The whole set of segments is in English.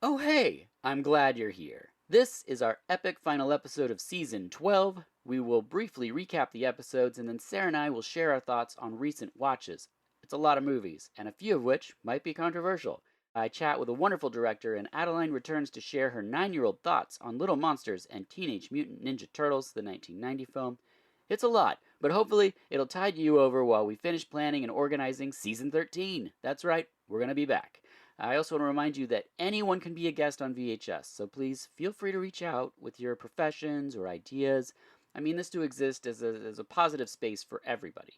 Oh hey, I'm glad you're here. This is our epic final episode of Season 12. We will briefly recap the episodes and then Sarah and I will share our thoughts on recent watches. It's a lot of movies, and a few of which might be controversial. I chat with a wonderful director, and Adeline returns to share her 9-year-old thoughts on Little Monsters and Teenage Mutant Ninja Turtles, the 1990 film. It's a lot, but hopefully it'll tide you over while we finish planning and organizing Season 13. That's right, we're going to be back. I also want to remind you that anyone can be a guest on VHS, so please feel free to reach out with your professions or ideas. I mean this to exist as a positive space for everybody.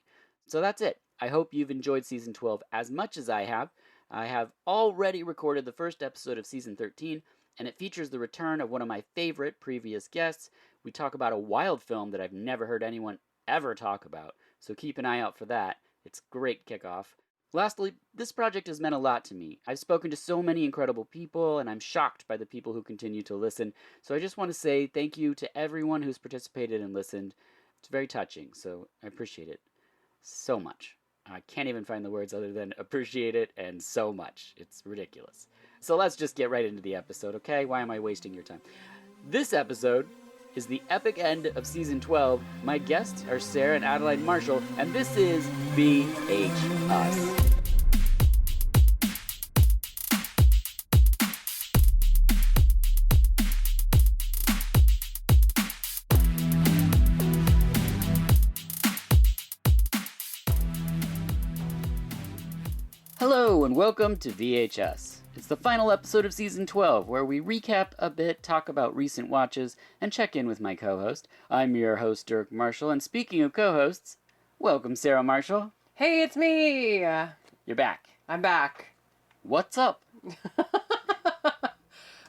So that's it. I hope you've enjoyed Season 12 as much as I have. I have already recorded the first episode of Season 13, and it features the return of one of my favorite previous guests. We talk about a wild film that I've never heard anyone ever talk about, so keep an eye out for that. It's a great kickoff. Lastly, this project has meant a lot to me. I've spoken to so many incredible people, and I'm shocked by the people who continue to listen. So I just want to say thank you to everyone who's participated and listened. It's very touching, so I appreciate it so much. I can't even find the words other than appreciate it and so much. It's ridiculous. So let's just get right into the episode, okay? Why am I wasting your time? This episode is the epic end of Season 12. My guests are Sarah and Adeline Marshall, and this is VHS. Hello and welcome to VHS. It's the final episode of Season 12, where we recap a bit, talk about recent watches, and check in with my co-host. I'm your host, Dirk Marshall, and speaking of co-hosts, welcome Sarah Marshall. Hey, it's me! You're back. I'm back. What's up?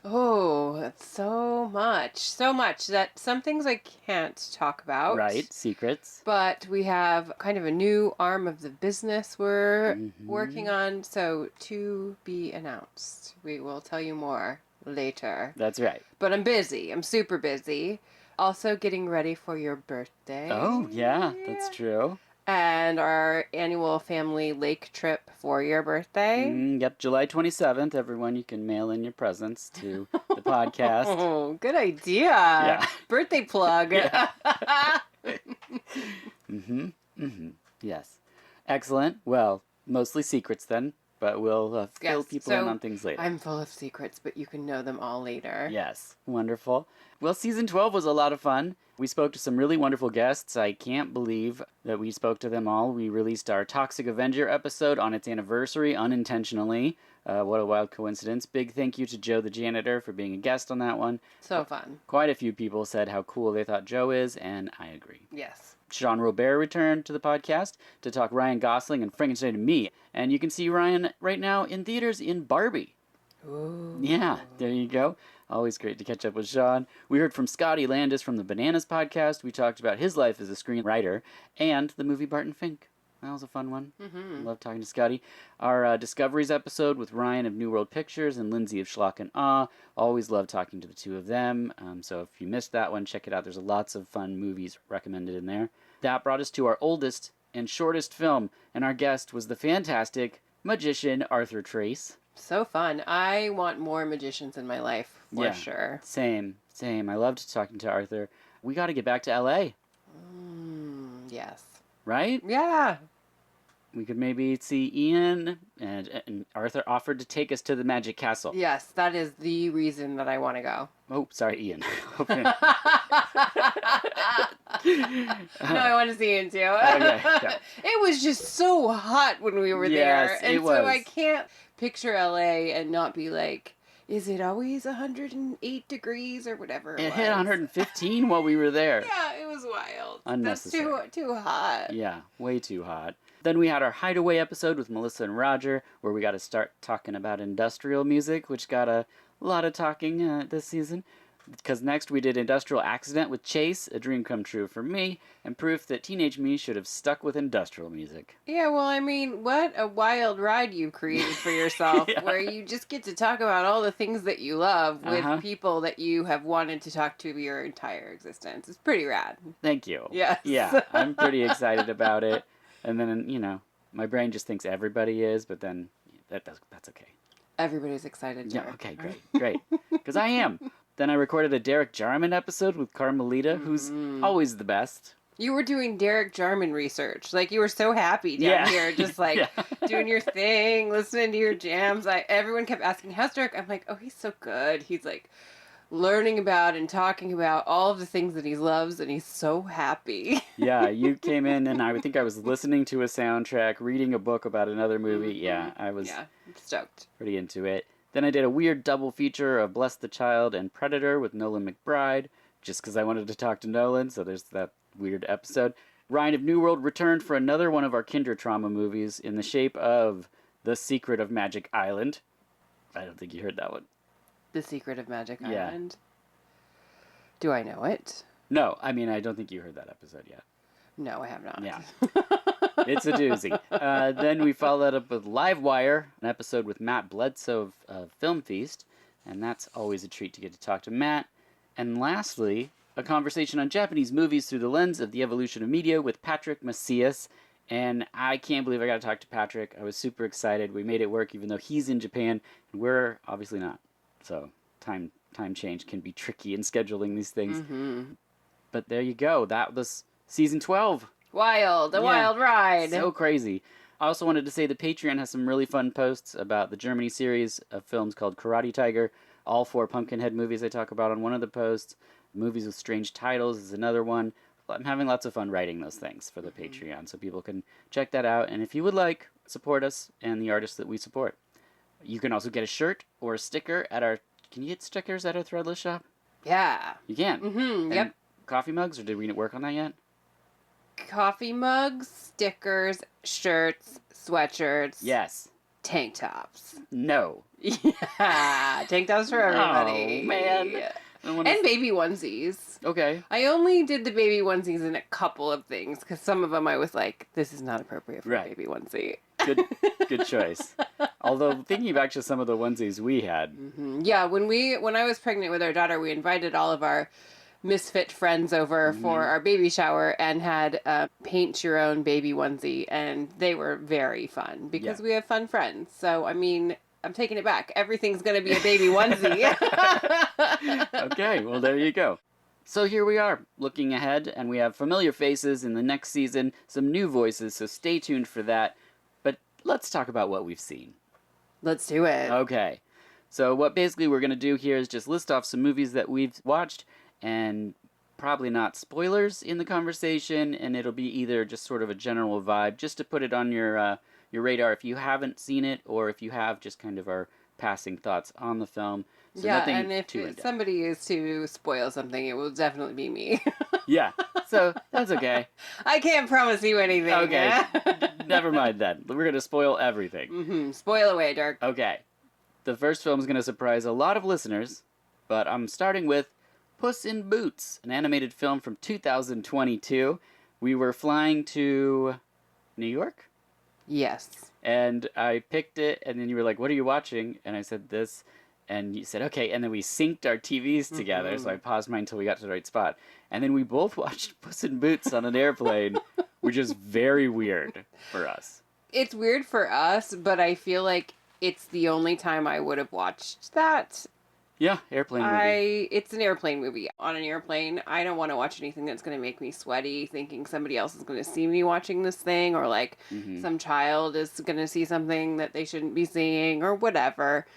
Oh, that's so much that some things I can't talk about. Right, secrets. But we have kind of a new arm of the business we're working on, so to be announced. We will tell you more later. That's right. But I'm busy. I'm super busy. Also getting ready for your birthday. Oh, yeah, that's true. And our annual family lake trip for your birthday. Yep, July 27th. Everyone, you can mail in your presents to the podcast. Oh, good idea. Yeah. Birthday plug. Yeah. Yes. Excellent. Well, mostly secrets then, but we'll fill people in on things later. I'm full of secrets, but you can know them all later. Yes. Wonderful. Well, Season 12 was a lot of fun. We spoke to some really wonderful guests. I can't believe that we spoke to them all. We released our Toxic Avenger episode on its anniversary unintentionally. What a wild coincidence. Big thank you to Joe the janitor for being a guest on that one. So fun. Quite a few people said how cool they thought Joe is, and I agree. Yes. Jean Robert returned to the podcast to talk Ryan Gosling and Frankenstein and me. And you can see Ryan right now in theaters in Barbie. Ooh. Yeah, there you go. Always great to catch up with Sean. We heard from Scotty Landis from the Bananas podcast. We talked about his life as a screenwriter and the movie Barton Fink. That was a fun one. Love talking to Scotty. Our Discoveries episode with Ryan of New World Pictures and Lindsay of Schlock and Awe. Always love talking to the two of them. So if you missed that one, check it out. There's lots of fun movies recommended in there. That brought us to our oldest and shortest film, and our guest was the fantastic magician Arthur Trace. So fun. I want more magicians in my life, for sure. Same. I loved talking to Arthur. We got to get back to L.A. Yes. Right? Yeah. We could maybe see Ian, and Arthur offered to take us to the Magic Castle. Yes, that is the reason that I want to go. Oh, sorry, Ian. No, I want to see Ian too. Okay, yeah. It was just so hot when we were there. And it was. So I can't picture LA and not be like, is it always 108 degrees or whatever It hit 115 while we were there. Yeah, it was wild. Unnecessary. That's too hot. Yeah, way too hot. Then we had our Hideaway episode with Melissa and Roger, where we got to start talking about industrial music, which got a lot of talking this season. Because next we did Industrial Accident with Chase, a dream come true for me, and proof that teenage me should have stuck with industrial music. Yeah, well, I mean, what a wild ride you created for yourself, where you just get to talk about all the things that you love with people that you have wanted to talk to your entire existence. It's pretty rad. Thank you. Yes. Yeah, I'm pretty excited about it. And then, my brain just thinks everybody is, but then that's okay. Everybody's excited, Dirk. Yeah, okay, great. Because I am. Then I recorded a Derek Jarman episode with Carmelita, who's always the best. You were doing Derek Jarman research. Like, you were so happy down here, just like doing your thing, listening to your jams. Everyone kept asking, how's Dirk? I'm like, oh, he's so good. He's like learning about and talking about all of the things that he loves, and he's so happy. Yeah, you came in, and I think I was listening to a soundtrack, reading a book about another movie. Yeah, I was stoked. Pretty into it. Then I did a weird double feature of Bless the Child and Predator with Nolan McBride, just because I wanted to talk to Nolan, so there's that weird episode. Ryan of New World returned for another one of our Kinder Trauma movies in the shape of The Secret of Magic Island. I don't think you heard that one. The Secret of Magic Island? Do I know it? No, I mean, I don't think you heard that episode yet. No, I have not. Yeah. It's a doozy. Then we followed up with Live Wire, an episode with Matt Bledsoe of Film Feast, and that's always a treat to get to talk to Matt. And lastly, a conversation on Japanese movies through the lens of the evolution of media with Patrick Macias. And I can't believe I got to talk to Patrick. I was super excited. We made it work, even though he's in Japan, and we're obviously not. So time change can be tricky in scheduling these things. Mm-hmm. But there you go. That was season 12. Wild ride. So crazy. I also wanted to say the Patreon has some really fun posts about the Germany series of films called Karate Tiger. All 4 Pumpkinhead movies I talk about on one of the posts. Movies with strange titles is another one. I'm having lots of fun writing those things for the Patreon, so people can check that out. And if you would like, support us and the artists that we support. You can also get a shirt or a sticker at our... Can you get stickers at our Threadless shop? Yeah. You can? Mm-hmm, yep. Coffee mugs, or did we work on that yet? Coffee mugs, stickers, shirts, sweatshirts. Yes. Tank tops. No. Yeah. Tank tops for everybody. Oh, man. And baby onesies. Okay. I only did the baby onesies in a couple of things, because some of them I was like, this is not appropriate for a baby onesie. Good choice. Although, thinking back to some of the onesies we had. Mm-hmm. Yeah, when I was pregnant with our daughter, we invited all of our misfit friends over for our baby shower and had a paint your own baby onesie, and they were very fun because we have fun friends. So, I mean, I'm taking it back. Everything's going to be a baby onesie. Okay, well, there you go. So here we are, looking ahead, and we have familiar faces in the next season, some new voices, so stay tuned for that. But let's talk about what we've seen. Let's do it. Okay. So what basically we're going to do here is just list off some movies that we've watched, and probably not spoilers in the conversation, and it'll be either just sort of a general vibe, just to put it on your radar if you haven't seen it, or if you have, just kind of our passing thoughts on the film. So and if somebody is to spoil something, it will definitely be me. Yeah, so that's okay. I can't promise you anything. Okay, never mind then. We're going to spoil everything. Mm-hmm. Spoil away, Dirk. Okay. The first film is going to surprise a lot of listeners, but I'm starting with Puss in Boots, an animated film from 2022. We were flying to New York? Yes. And I picked it, and then you were like, what are you watching? And I said this, and you said, okay. And then we synced our TVs together, so I paused mine until we got to the right spot. And then we both watched Puss in Boots on an airplane, which is very weird for us. It's weird for us, but I feel like it's the only time I would have watched that. Yeah, airplane movie. It's an airplane movie. On an airplane, I don't want to watch anything that's going to make me sweaty, thinking somebody else is going to see me watching this thing, or like some child is going to see something that they shouldn't be seeing, or whatever.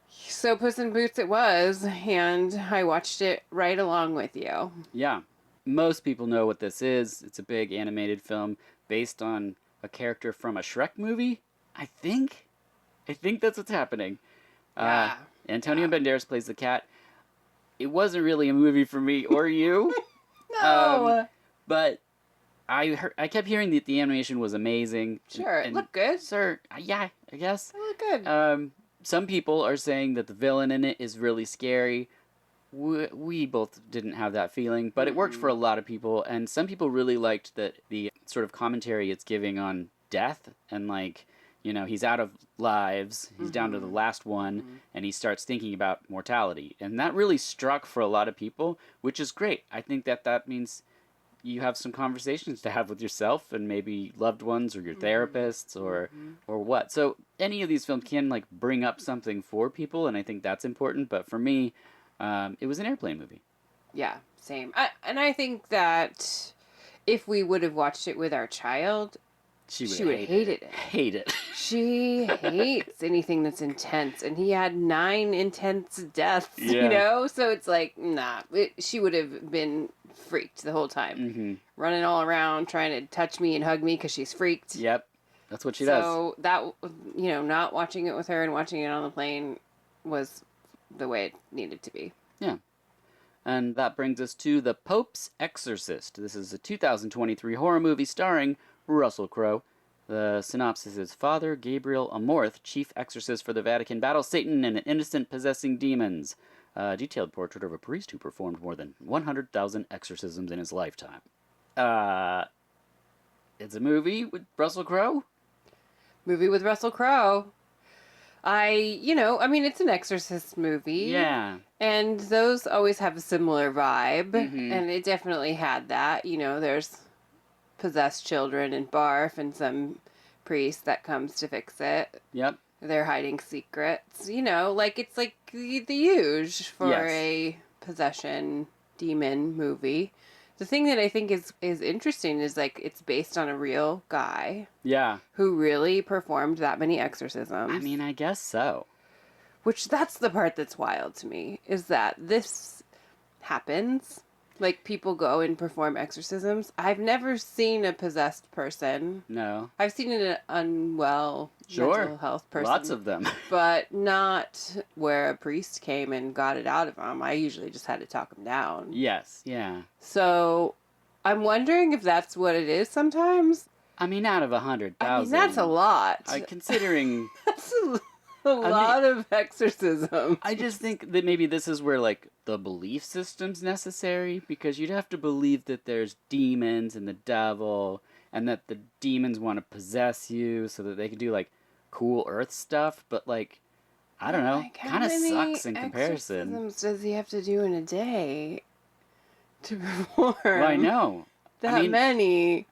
So Puss in Boots it was, and I watched it right along with you. Yeah. Most people know what this is. It's a big animated film based on a character from a Shrek movie, I think that's what's happening. Yeah. Antonio Banderas plays the cat. It wasn't really a movie for me or you. No. But I kept hearing that the animation was amazing. Sure, it looked good. Sure, yeah, I guess. It looked good. Some people are saying that the villain in it is really scary. We both didn't have that feeling, but it worked for a lot of people, and some people really liked that the sort of commentary it's giving on death, and like, you know, he's out of lives, he's down to the last one, and he starts thinking about mortality. And that really struck for a lot of people, which is great. I think that means you have some conversations to have with yourself and maybe loved ones or your therapists or what. So any of these films can like bring up something for people, and I think that's important. But for me, it was an airplane movie. Yeah, same. I think that if we would have watched it with our child, she would hate it. Hate it. She hates anything that's intense, and he had 9 intense deaths, you know? So it's like, nah, she would have been freaked the whole time. Running all around, trying to touch me and hug me because she's freaked. Yep, that's what she does. So that, you know, not watching it with her and watching it on the plane was the way it needed to be. Yeah. And that brings us to The Pope's Exorcist. This is a 2023 horror movie starring Russell Crowe. The synopsis is: Father Gabriel Amorth, chief exorcist for the Vatican, battles Satan and an innocent possessing demons. A detailed portrait of a priest who performed more than 100,000 exorcisms in his lifetime. It's a movie with Russell Crowe? Movie with Russell Crowe. It's an exorcist movie. Yeah. And those always have a similar vibe. And it definitely had that. You know, there's possessed children and barf and some priest that comes to fix it. Yep. They're hiding secrets. You know, like it's like the huge for a possession demon movie. The thing that I think is interesting is like it's based on a real guy. Yeah. Who really performed that many exorcisms. I mean, I guess so. Which that's the part that's wild to me, is that this happens. Like, people go and perform exorcisms. I've never seen a possessed person. No. I've seen an unwell mental health person. Lots of them. But not where a priest came and got it out of him. I usually just had to talk him down. Yes, yeah. So, I'm wondering if that's what it is sometimes. I mean, out of 100,000. I mean, that's a lot. Considering... That's a lot of exorcisms. I just think that maybe this is where, like, the belief system's necessary, because you'd have to believe that there's demons and the devil, and that the demons want to possess you so that they can do, like, cool earth stuff, but, like, I don't know, like, kind of sucks in comparison. How many exorcisms does he have to do in a day to perform? Well, I know. Many.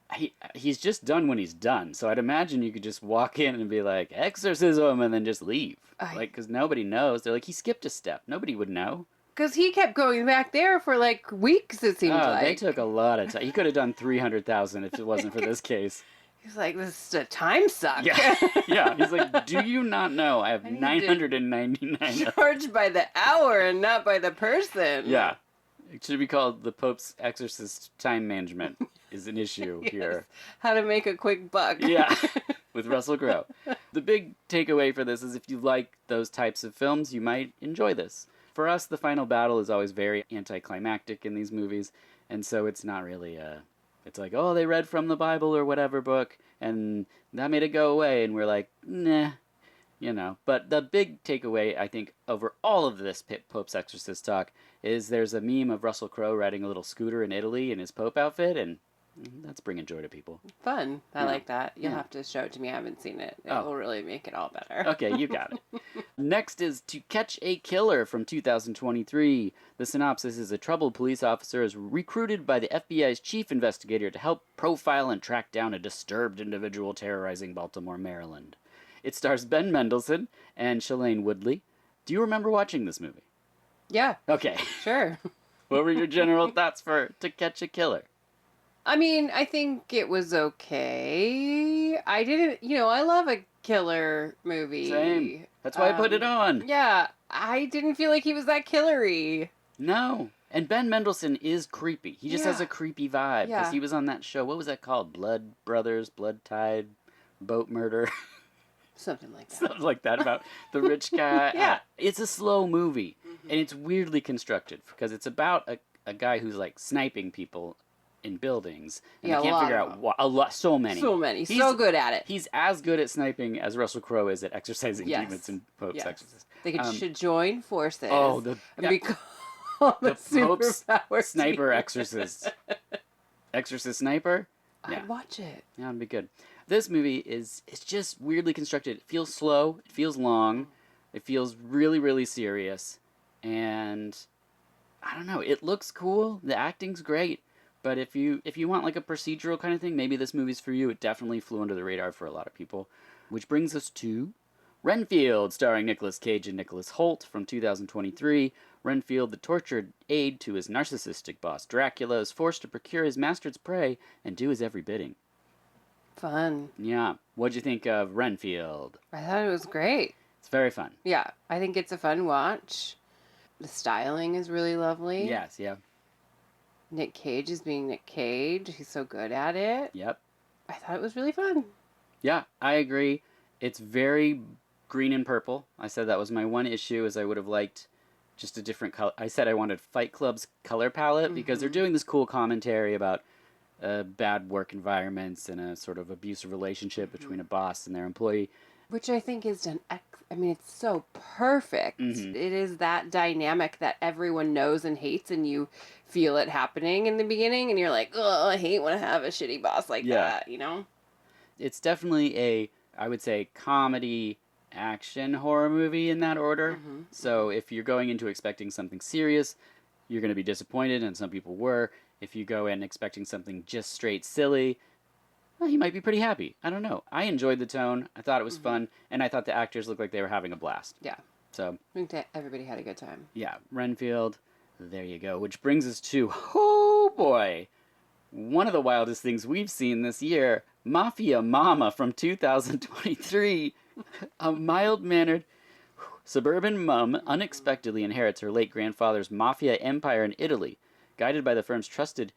He's just done when he's done. So I'd imagine you could just walk in and be like, exorcism, and then just leave. Because nobody knows. They're like, he skipped a step. Nobody would know. Because he kept going back there for like weeks, it seemed like. They took a lot of time. He could have done 300,000 if it wasn't for this case. He's like, this is a time suck. Yeah. He's like, do you not know I have 999 charged by the hour and not by the person. Yeah. It should be called The Pope's Exorcist Time Management is an issue here. How to make a quick buck. Yeah, with Russell Crowe. The big takeaway for this is if you like those types of films, you might enjoy this. For us, the final battle is always very anticlimactic in these movies, and so it's not really it's like, oh, they read from the Bible or whatever book, and that made it go away, and we're like, nah. You know, but the big takeaway, I think, over all of this Pope's Exorcist talk is there's a meme of Russell Crowe riding a little scooter in Italy in his Pope outfit, and that's bringing joy to people. Fun. I like that. You'll have to show it to me. I haven't seen it. It will really make it all better. Okay, you got it. Next is To Catch a Killer from 2023. The synopsis is: a troubled police officer is recruited by the FBI's chief investigator to help profile and track down a disturbed individual terrorizing Baltimore, Maryland. It stars Ben Mendelsohn and Shailene Woodley. Do you remember watching this movie? Yeah. Okay. Sure. What were your general thoughts for To Catch a Killer? I mean, I think it was okay. I didn't, I love a killer movie. Same. That's why I put it on. Yeah. I didn't feel like he was that killery. No. And Ben Mendelsohn is creepy. He just has a creepy vibe. Because he was on that show. What was that called? Blood Brothers, Blood Tide, Boat Murder. Something like that. Something like that about the rich guy. Yeah. It's a slow movie. And it's weirdly constructed. Because it's about a guy who's like sniping people in buildings. And I can't figure out why. So many. He's so good at it. He's as good at sniping as Russell Crowe is at exorcising demons in Pope's Exorcist. They should join forces. Oh, become the Pope's superpower sniper exorcist. Exorcist sniper? I'd watch it. Yeah, it'd be good. This movie it's just weirdly constructed. It feels slow. It feels long. It feels really, really serious. And I don't know. It looks cool. The acting's great. But if you want like a procedural kind of thing, maybe this movie's for you. It definitely flew under the radar for a lot of people. Which brings us to Renfield, starring Nicolas Cage and Nicholas Hoult from 2023. Renfield, the tortured aide to his narcissistic boss Dracula, is forced to procure his master's prey and do his every bidding. Fun. Yeah. What'd you think of Renfield? I thought it was great. It's very fun. Yeah, I think it's a fun watch. The styling is really lovely. Yes, yeah. Nick Cage is being Nick Cage. He's so good at it. Yep. I thought it was really fun. Yeah, I agree. It's very green and purple. I said that was my one issue, is I would have liked just a different color. I said I wanted Fight Club's color palette because they're doing this cool commentary about bad work environments and a sort of abusive relationship between a boss and their employee. Which I think is done, I mean, it's so perfect. It is that dynamic that everyone knows and hates, and you feel it happening in the beginning, and you're like, oh, I hate when I have a shitty boss like that, you know? It's definitely a, I would say, comedy, action, horror movie in that order. So if you're going into expecting something serious, you're going to be disappointed, and some people were. If you go in expecting something just straight silly, well, you might be pretty happy. I don't know. I enjoyed the tone. I thought it was fun, and I thought the actors looked like they were having a blast. Yeah. So I think that everybody had a good time. yeah, Renfield, there you go. Which brings us to, oh boy, one of the wildest things we've seen this year, Mafia Mama from 2023. A mild-mannered suburban mom unexpectedly inherits her late grandfather's mafia empire in Italy. Guided by the firm's trusted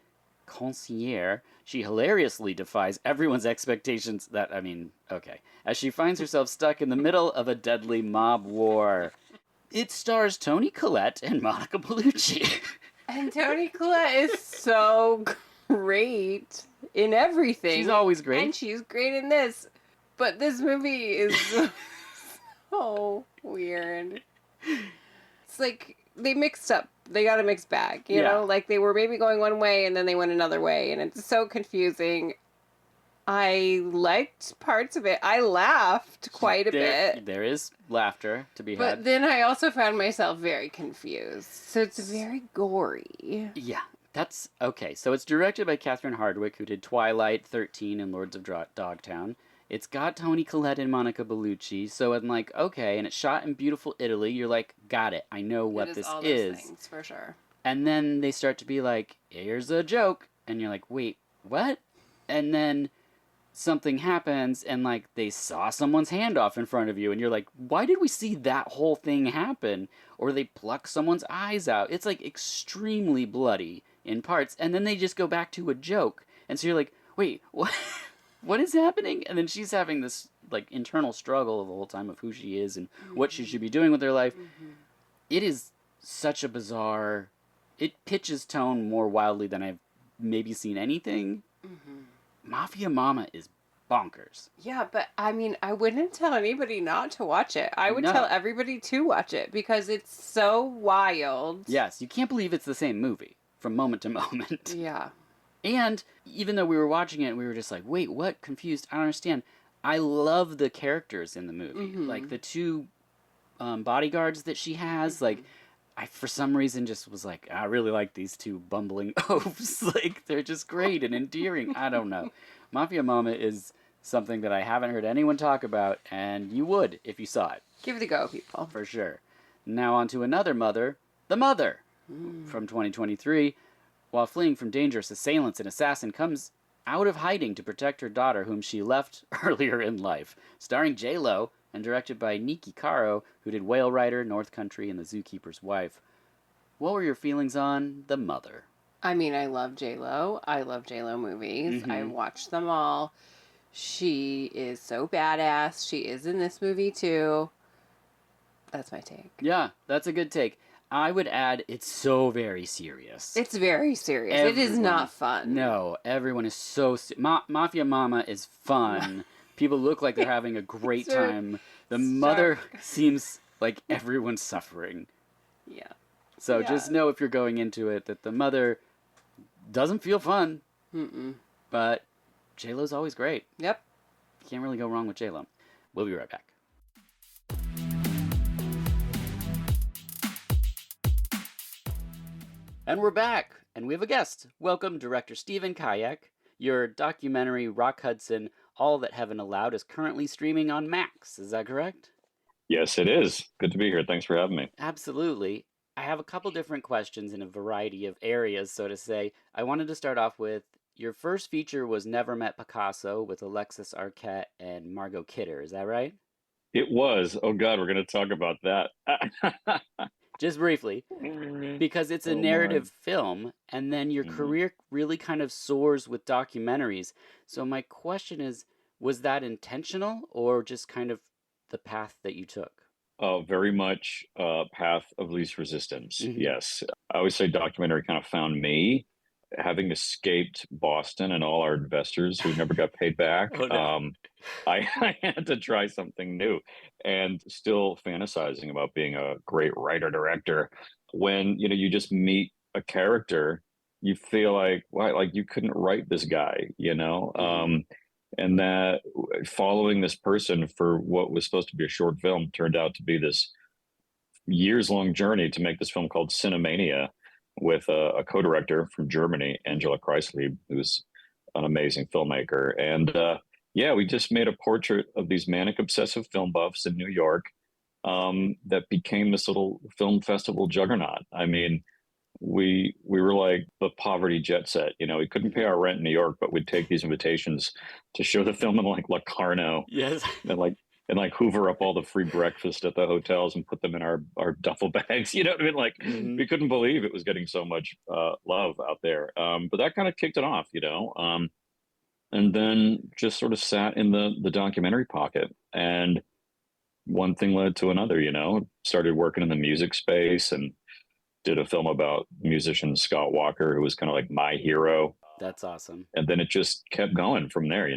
concierge, she hilariously defies everyone's expectations as she finds herself stuck in the middle of a deadly mob war. It stars Toni Collette and Monica Bellucci. And Toni Collette is so great in everything. She's always great. And she's great in this. But this movie is so weird. It's like they mixed up. They got a mixed bag, you know? Like they were maybe going one way and then they went another way. And it's so confusing. I liked parts of it. I laughed quite a bit. There is laughter to be had. But then I also found myself very confused. So it's very gory. Yeah, that's okay. So it's directed by Catherine Hardwicke, who did Twilight, 13, and Lords of Dogtown. It's got Toni Collette and Monica Bellucci, so I'm like, okay, and it's shot in beautiful Italy. You're like, got it. I know what this all is. Those things, for sure. And then they start to be like, here's a joke. And you're like, wait, what? And then something happens, and like they saw someone's hand off in front of you, and you're like, why did we see that whole thing happen? Or they pluck someone's eyes out. It's like extremely bloody in parts, and then they just go back to a joke. And so you're like, wait, what? What is happening? And then she's having this like internal struggle the whole time of who she is and what she should be doing with her life. It is such a bizarre. It pitches tone more wildly than I've maybe seen anything. Mafia Mama is bonkers. Yeah, but I mean, I wouldn't tell anybody not to watch it. I would tell everybody to watch it because it's so wild. Yes, you can't believe it's the same movie from moment to moment. Yeah. And even though we were watching it, we were just like, wait, what? Confused. I don't understand. I love the characters in the movie. Like the two bodyguards that she has. Like, I, for some reason, just was like, I really like these two bumbling oafs. Like, they're just great and endearing. I don't know. Mafia Mama is something that I haven't heard anyone talk about, and you would if you saw it. Give it a go, people. For sure. Now on to another mother, The Mother, from 2023. While fleeing from dangerous assailants, an assassin comes out of hiding to protect her daughter, whom she left earlier in life. Starring J-Lo and directed by Niki Caro, who did Whale Rider, North Country, and The Zookeeper's Wife. What were your feelings on The Mother? I mean, I love J-Lo. I love J-Lo movies. I watched them all. She is so badass. She is in this movie, too. That's my take. Yeah, that's a good take. I would add, it's so very serious. It's very serious. It is not fun. No, everyone is so... Mafia Mama is fun. People look like they're having a great time. The mother seems like everyone's suffering. Yeah. So just know if you're going into it that the mother doesn't feel fun. But J-Lo's always great. Yep. You can't really go wrong with J-Lo. We'll be right back. And we're back. And we have a guest. Welcome, director Stephen Kayak. Your documentary, Rock Hudson, All That Heaven Allowed, is currently streaming on Max. Is that correct? Yes, it is. Good to be here. Thanks for having me. Absolutely. I have a couple different questions in a variety of areas, so to say. I wanted to start off with your first feature was Never Met Picasso with Alexis Arquette and Margot Kidder. Is that right? It was. Oh God, we're going to talk about that. Just briefly, because it's a Oh my. narrative film, and then your Mhm. career really kind of soars with documentaries. So my question is, was that intentional or just kind of the path that you took? Very much path of least resistance. Hmm. Yes. I always say documentary kind of found me, having escaped Boston and all our investors who never got paid back. Oh no. I had to try something new and still fantasizing about being a great writer director. When, you just meet a character, you feel like, why, like you couldn't write this guy, Hmm. and that following this person for what was supposed to be a short film turned out to be this years long journey to make this film called Cinemania with a co-director from Germany, Angela Kreislieb, who's an amazing filmmaker. And yeah, we just made a portrait of these manic obsessive film buffs in New York that became this little film festival juggernaut. I mean, we were like the poverty jet set. We couldn't pay Hmm. our rent in New York, but we'd take these invitations to show the film in like Locarno Yes. and like hoover up all the free breakfast at the hotels and put them in our duffel bags. You know what I mean? Like Hmm. we couldn't believe it was getting so much love out there. But that kind of kicked it off, and then just sort of sat in the documentary pocket. And one thing led to another. Started working in the music space and did a film about musician Scott Walker, who was kind of like my hero. That's awesome. And then it just kept going from there.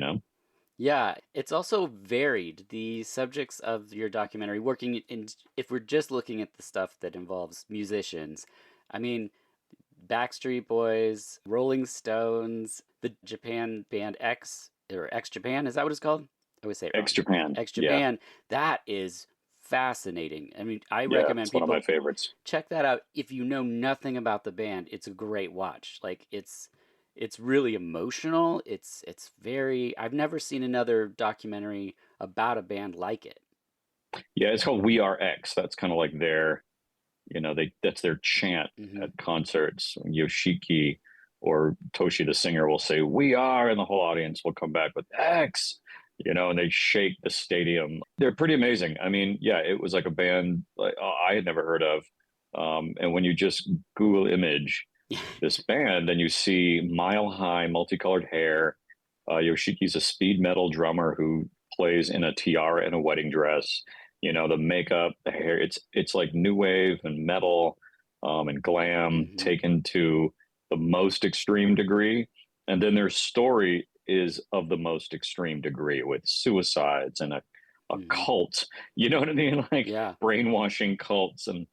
Yeah, it's also varied. The subjects of your documentary, working in, if we're just looking at the stuff that involves musicians, I mean, Backstreet Boys, Rolling Stones, the Japan band X, or X Japan, is that what it's called? I always say it wrong. Ex Japan. X Yeah. Japan, that is fascinating. I mean, I Yeah. recommend It's one of my people favorites. check that out. If you know nothing about the band, it's a great watch. Like it's really emotional. It's very I've never seen another documentary about a band like it. Yeah. It's called We Are X. That's kind of like that's their chant Hmm. at concerts. Yoshiki or Toshi the singer will say "We are," and the whole audience will come back with X. And they shake the stadium. They're pretty amazing. I mean, yeah, it was like a band like I had never heard of. And when you just Google image this band and you see mile high, multicolored hair, Yoshiki's a speed metal drummer who plays in a tiara and a wedding dress. The makeup, the hair, it's like new wave and metal and glam Hmm. taken to the most extreme degree. And then their story is of the most extreme degree with suicides and a Hmm. cult. You know what I mean? Like Yeah. brainwashing cults and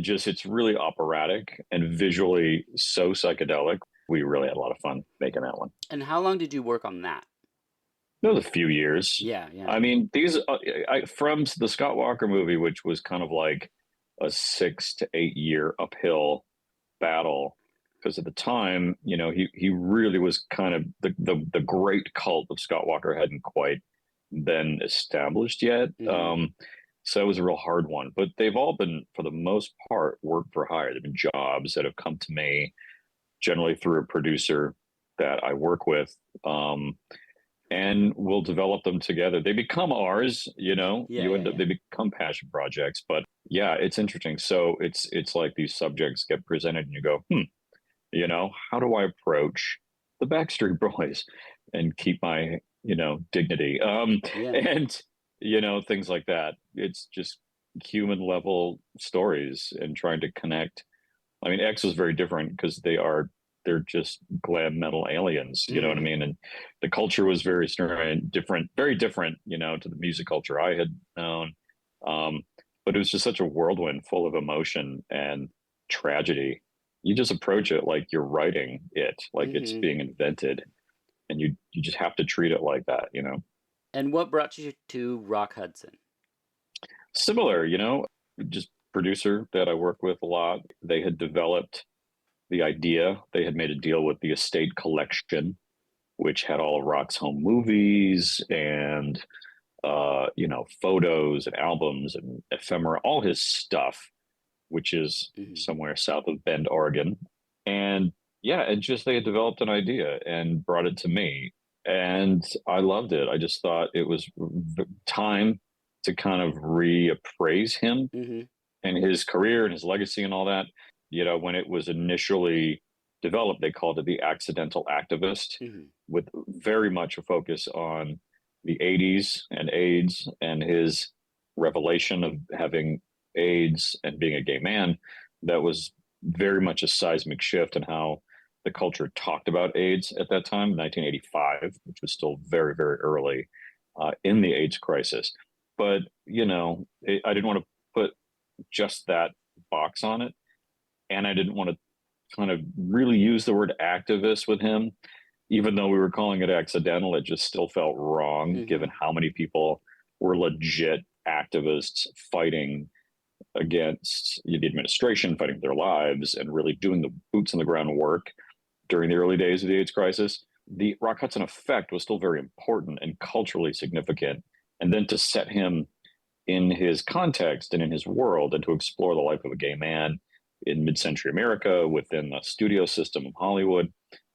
just it's really operatic and visually so psychedelic. We really had a lot of fun making that one. And how long did you work on that? It was a few years. Yeah, yeah. I mean, these from the Scott Walker movie, which was kind of like a 6 to 8 year uphill battle, because at the time, he really was kind of the great cult of Scott Walker hadn't quite been established yet. Hmm. So it was a real hard one. But they've all been, for the most part, work for hire. They've been jobs that have come to me, generally through a producer that I work with. And we'll develop them together. They become ours, Yeah, you yeah, end up yeah. they become passion projects. But yeah, it's interesting. So it's like these subjects get presented and you go, how do I approach the Backstreet Boys and keep my, dignity? Yeah. And things like that. It's just human level stories and trying to connect. I mean, X is very different because they're just glam metal aliens, you know what I Hmm. mean? And the culture was very different, very different, to the music culture I had known. Um, but it was just such a whirlwind full of emotion and tragedy. You just approach it like you're writing it, like it's Hmm. being invented, and you just have to treat it like that. And what brought you to Rock Hudson? Similar, just producer that I work with a lot. They had developed the idea. They had made a deal with the Estate Collection, which had all of Rock's home movies and photos and albums and ephemera, all his stuff, which is somewhere south of Bend, Oregon. And yeah, and just they had developed an idea and brought it to me. And I loved it. I just thought it was time to kind of reappraise him and his career and his legacy and all that. When it was initially developed, they called it the Accidental Activist, with very much a focus on the 80s and AIDS and his revelation of having AIDS and being a gay man. That was very much a seismic shift in how the culture talked about AIDS at that time, 1985, which was still very, very early in the AIDS crisis. But, I didn't want to put just that box on it. And I didn't want to kind of really use the word activist with him. Even though we were calling it accidental, it just still felt wrong, given how many people were legit activists fighting against the administration, fighting for their lives, and really doing the boots on the ground work during the early days of the AIDS crisis. The Rock Hudson effect was still very important and culturally significant. And then to set him in his context and in his world, and to explore the life of a gay man in mid-century America within the studio system of Hollywood,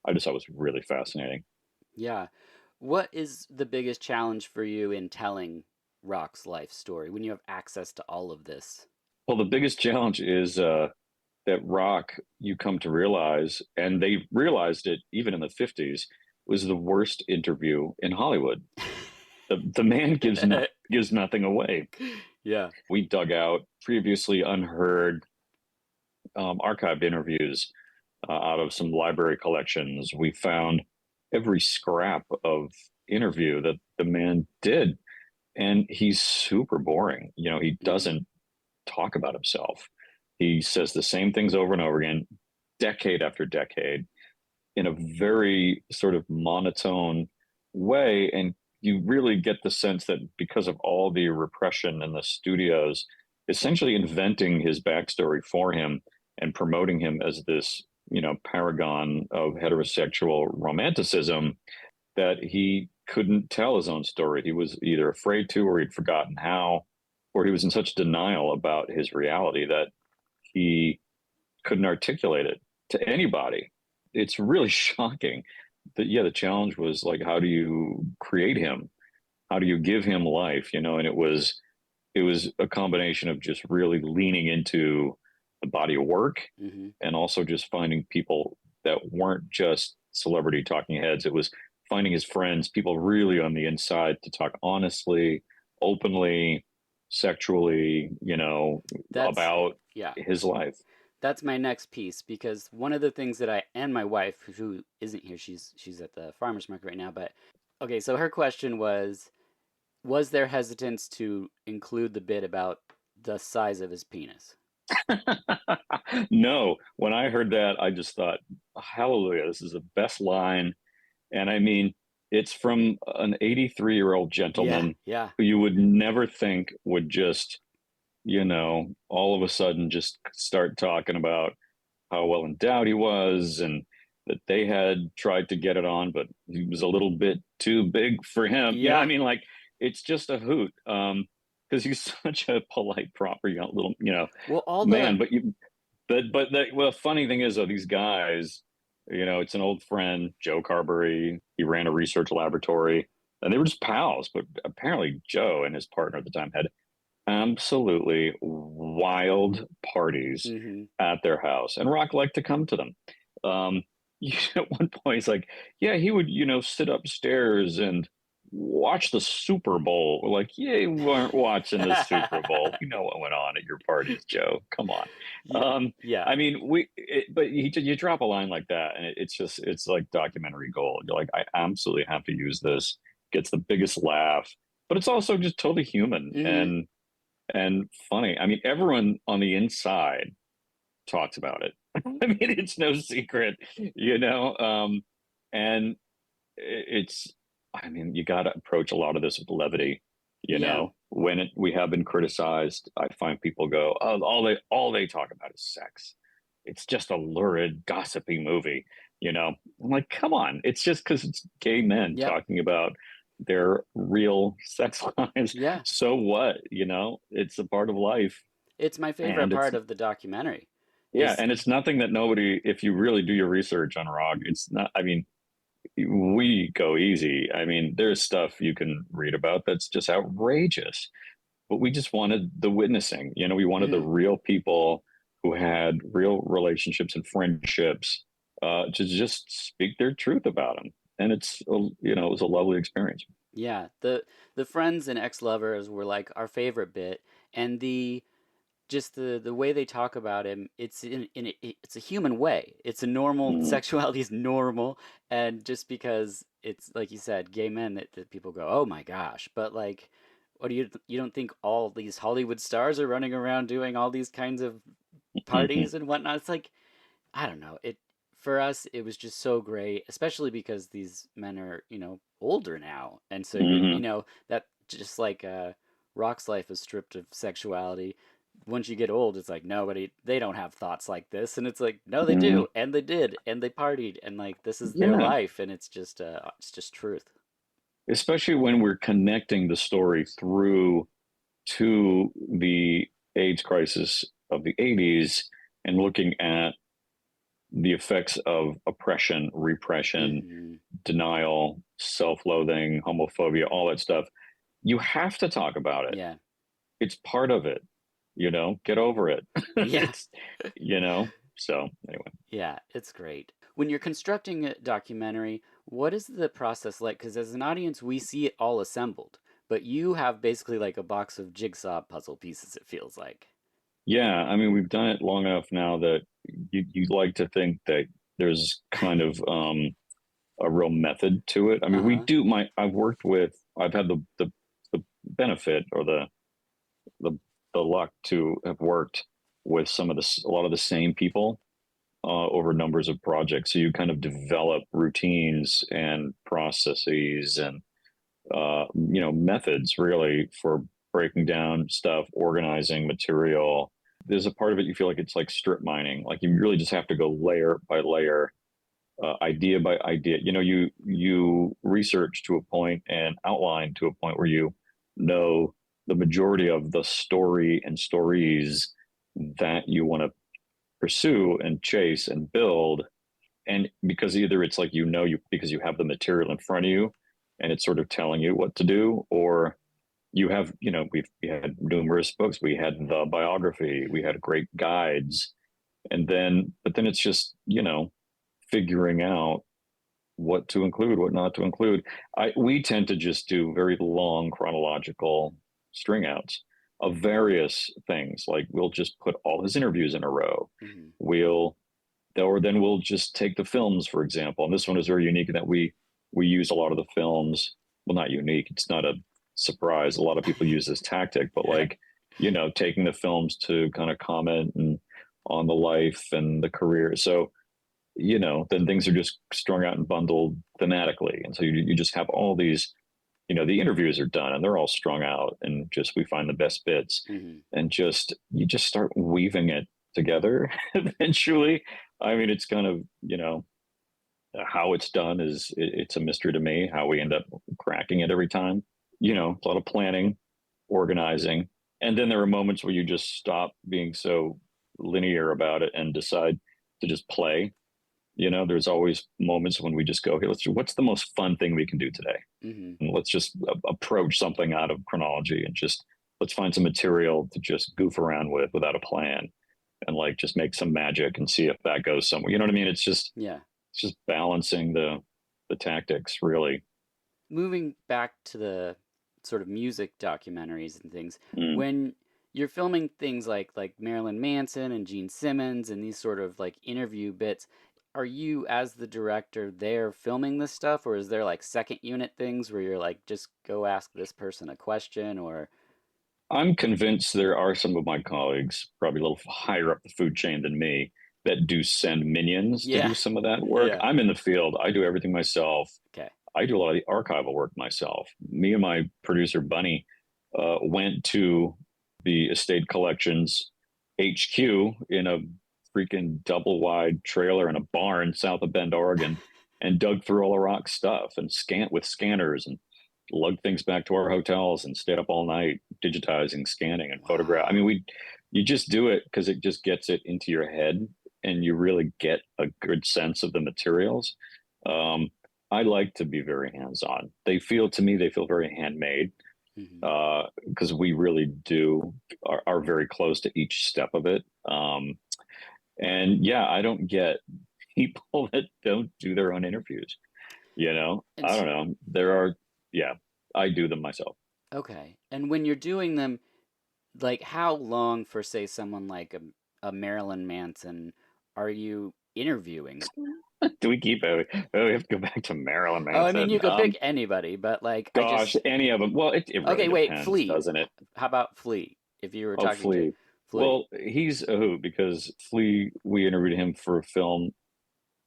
I just thought was really fascinating. Yeah. What is the biggest challenge for you in telling Rock's life story when you have access to all of this? Well, the biggest challenge is that Rock, you come to realize, and they realized it even in the 50s, was the worst interview in Hollywood. The man gives nothing away. Yeah. We dug out previously unheard archived interviews out of some library collections. We found every scrap of interview that the man did, and he's super boring. He doesn't talk about himself. He says the same things over and over again, decade after decade, in a very sort of monotone way. And you really get the sense that because of all the repression in the studios, essentially inventing his backstory for him and promoting him as this, paragon of heterosexual romanticism, that he couldn't tell his own story. He was either afraid to, or he'd forgotten how, or he was in such denial about his reality that he couldn't articulate it to anybody. It's really shocking. The challenge was like, how do you create him? How do you give him life? And it was a combination of just really leaning into the body of work, and also just finding people that weren't just celebrity talking heads. It was finding his friends, people really on the inside, to talk honestly, openly, sexually, about his life. That's my next piece, because one of the things that and my wife, who isn't here, she's at the farmer's market right now, but okay, so her question was there hesitance to include the bit about the size of his penis? No, when I heard that, I just thought, hallelujah, this is the best line. And I mean, it's from an 83-year-old gentleman who you would never think would just, all of a sudden just start talking about how well endowed he was, and that they had tried to get it on, but he was a little bit too big for him. Yeah. Like, it's just a hoot. Because he's such a polite, proper, little, man. But the funny thing is, though, these guys, it's an old friend, Joe Carberry. He ran a research laboratory, and they were just pals. But apparently, Joe and his partner at the time had absolutely wild parties at their house, and Rock liked to come to them. At one point, he's like, yeah, he would, sit upstairs and watch the Super Bowl. We're like, yeah, you weren't watching the Super Bowl. You know what went on at your parties, Joe. Come on. I mean, but you drop a line like that, and it's like documentary gold. You're like, I absolutely have to use this. Gets the biggest laugh, but it's also just totally human and funny. I mean, everyone on the inside talks about it. I mean, it's no secret, and it's, I mean, you got to approach a lot of this with levity. We have been criticized, I find people go, oh, all they talk about is sex. it's just a lurid, gossipy movie. You know, I'm like, come on, it's just because it's gay men Yep. talking about their real sex lives. Yeah. So what? You know, it's a part of life, It's my favorite and it's part of the documentary. yeah, Is and it's nothing that nobody. If you really do your research on rock, it's not. I mean, we go easy. I mean, there's stuff you can read about that's just outrageous, but we just wanted the witnessing. You know, we wanted the mm, real people who had real relationships and friendships to just speak their truth about them. And you know, it was a lovely experience. yeah, the friends and ex-lovers were like our favorite bit, and the way they talk about him, it's it's a human way. It's a normal Mm, sexuality is normal, and just because it's like you said, gay men that people go, oh my gosh, but like, what do you don't think all these Hollywood stars are running around doing all these kinds of mhm, parties and whatnot? It's like I don't know. It for us it was just so great, especially because these men are, older now. And so mhm. that just like Rock's life is stripped of sexuality. Once you get old, it's like nobody they don't have thoughts like this and it's like no they Mhm. do and they did and they partied and like this is their Yeah, life and it's just truth. especially when we're connecting the story through to the AIDS crisis of the 80s and looking at the effects of oppression, repression, Mhm. denial, self loathing, homophobia, all that stuff. You have to talk about it. Yeah. It's part of it, you know, get over it. Yeah. It's, you know, so anyway. Yeah, it's great. When you're constructing a documentary, what is the process like? Because as an audience, we see it all assembled, but you have basically like a box of jigsaw puzzle pieces, it feels like. Yeah, I mean, we've done it long enough now that you like to think that there's kind of a real method to it. I mean, we Uh-huh. do I've had the benefit or the the luck to have worked with a lot of the same people over numbers of projects. So you kind of develop routines and processes and you know, methods really for breaking down stuff, organizing material. There's a part of it you feel like it's like strip mining. Like you really just have to go layer by layer, idea by idea. You know, you research to a point and outline to a point where you know the majority of the story and stories that you want to pursue and chase and build. And because either it's like you because you have the material in front of you and it's sort of telling you what to do, or you have, you know, we had numerous books, we had the biography, we had great guides, and then but then it's just, you know, figuring out what to include, what not to include. We tend to just do very long chronological string outs of various things. Like we'll just put all his interviews in a row. Hmm. We'll or then we'll just take the films, for example. And this one is very unique in that we use a lot of the films. Well, not unique. It's not a surprise. A lot of people use this tactic, but like, you know, taking the films to kind of comment and on the life and the career. So, you know, then things are just strung out and bundled thematically. And so you just have all these, you know, the interviews are done and they're all strung out and just we find the best bits Hmm. and just you just start weaving it together eventually. I mean, it's kind of, you know, how it's done it's a mystery to me how we end up cracking it every time. You know, a lot of planning, organizing, and then there are moments where you just stop being so linear about it and decide to just play. You know, there's always moments when we just go, okay, what's the most fun thing we can do today? Hmm. And let's just approach something out of chronology and just let's find some material to just goof around with without a plan and like just make some magic and see if that goes somewhere. You know what I mean? Yeah. It's just balancing the tactics really. Moving back to the sort of music documentaries and things, Mm. when you're filming things like Marilyn Manson and Gene Simmons and these sort of like interview bits, are you as the director there filming this stuff or is there like second unit things where you're like just go ask this person a question or I'm convinced there are some of my colleagues, probably a little higher up the food chain than me, that do send minions to yeah. do some of that work. Yeah. I'm in the field. I do everything myself. Okay. I do a lot of the archival work myself. Me and my producer Bunny went to the estate collections HQ in a freaking double wide trailer in a barn south of Bend, Oregon, and dug through all the rock stuff and scanned with scanners and lugged things back to our hotels and stayed up all night digitizing, scanning, and photograph. I mean, you just do it because it just gets it into your head and you really get a good sense of the materials. I like to be very hands-on. They feel very handmade because we really are very close to each step of it. And yeah, I don't get people that don't do their own interviews. I don't know. I do them myself. Okay. And when you're doing them, like how long for, say, someone like a Marilyn Manson are you interviewing? Do we keep it? Oh, we have to go back to Marilyn Manson. Oh, I mean, you could pick anybody, but like, any of them. Well, it really okay, wait, depends, Flea, doesn't it? How about Flea? If you were talking Flea. to Flea. Well, he's a hoot because Flea, we interviewed him for a film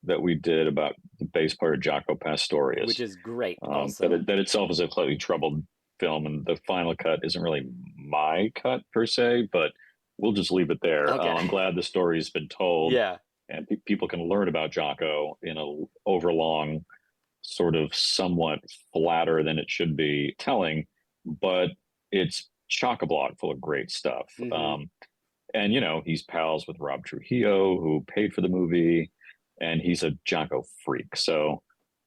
that we did about the bass player Jaco Pastorius, which is great. Also, that itself is a slightly troubled film, and the final cut isn't really my cut per se, but we'll just leave it there. Okay. I'm glad the story's been told. Yeah. And people can learn about Jaco in a overlong, sort of somewhat flatter than it should be telling, but it's chock-a-block full of great stuff. And he's pals with Rob Trujillo, who paid for the movie, and he's a Jaco freak. So,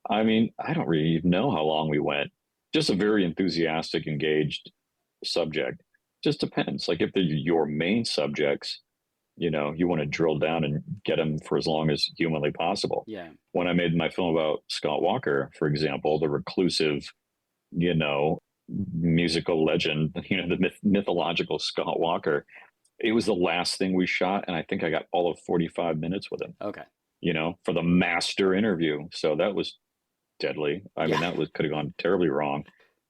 I mean, I don't really know how long we went. Just a very enthusiastic, engaged subject. Just depends. Like if they're your main subjects, you want to drill down and get them for as long as humanly possible. Yeah. When I made my film about Scott Walker, for example, the reclusive, musical legend, the mythological Scott Walker, it was the last thing we shot. And I think I got all of 45 minutes with him. Okay. For the master interview. So that was deadly. I mean, that could have gone terribly wrong,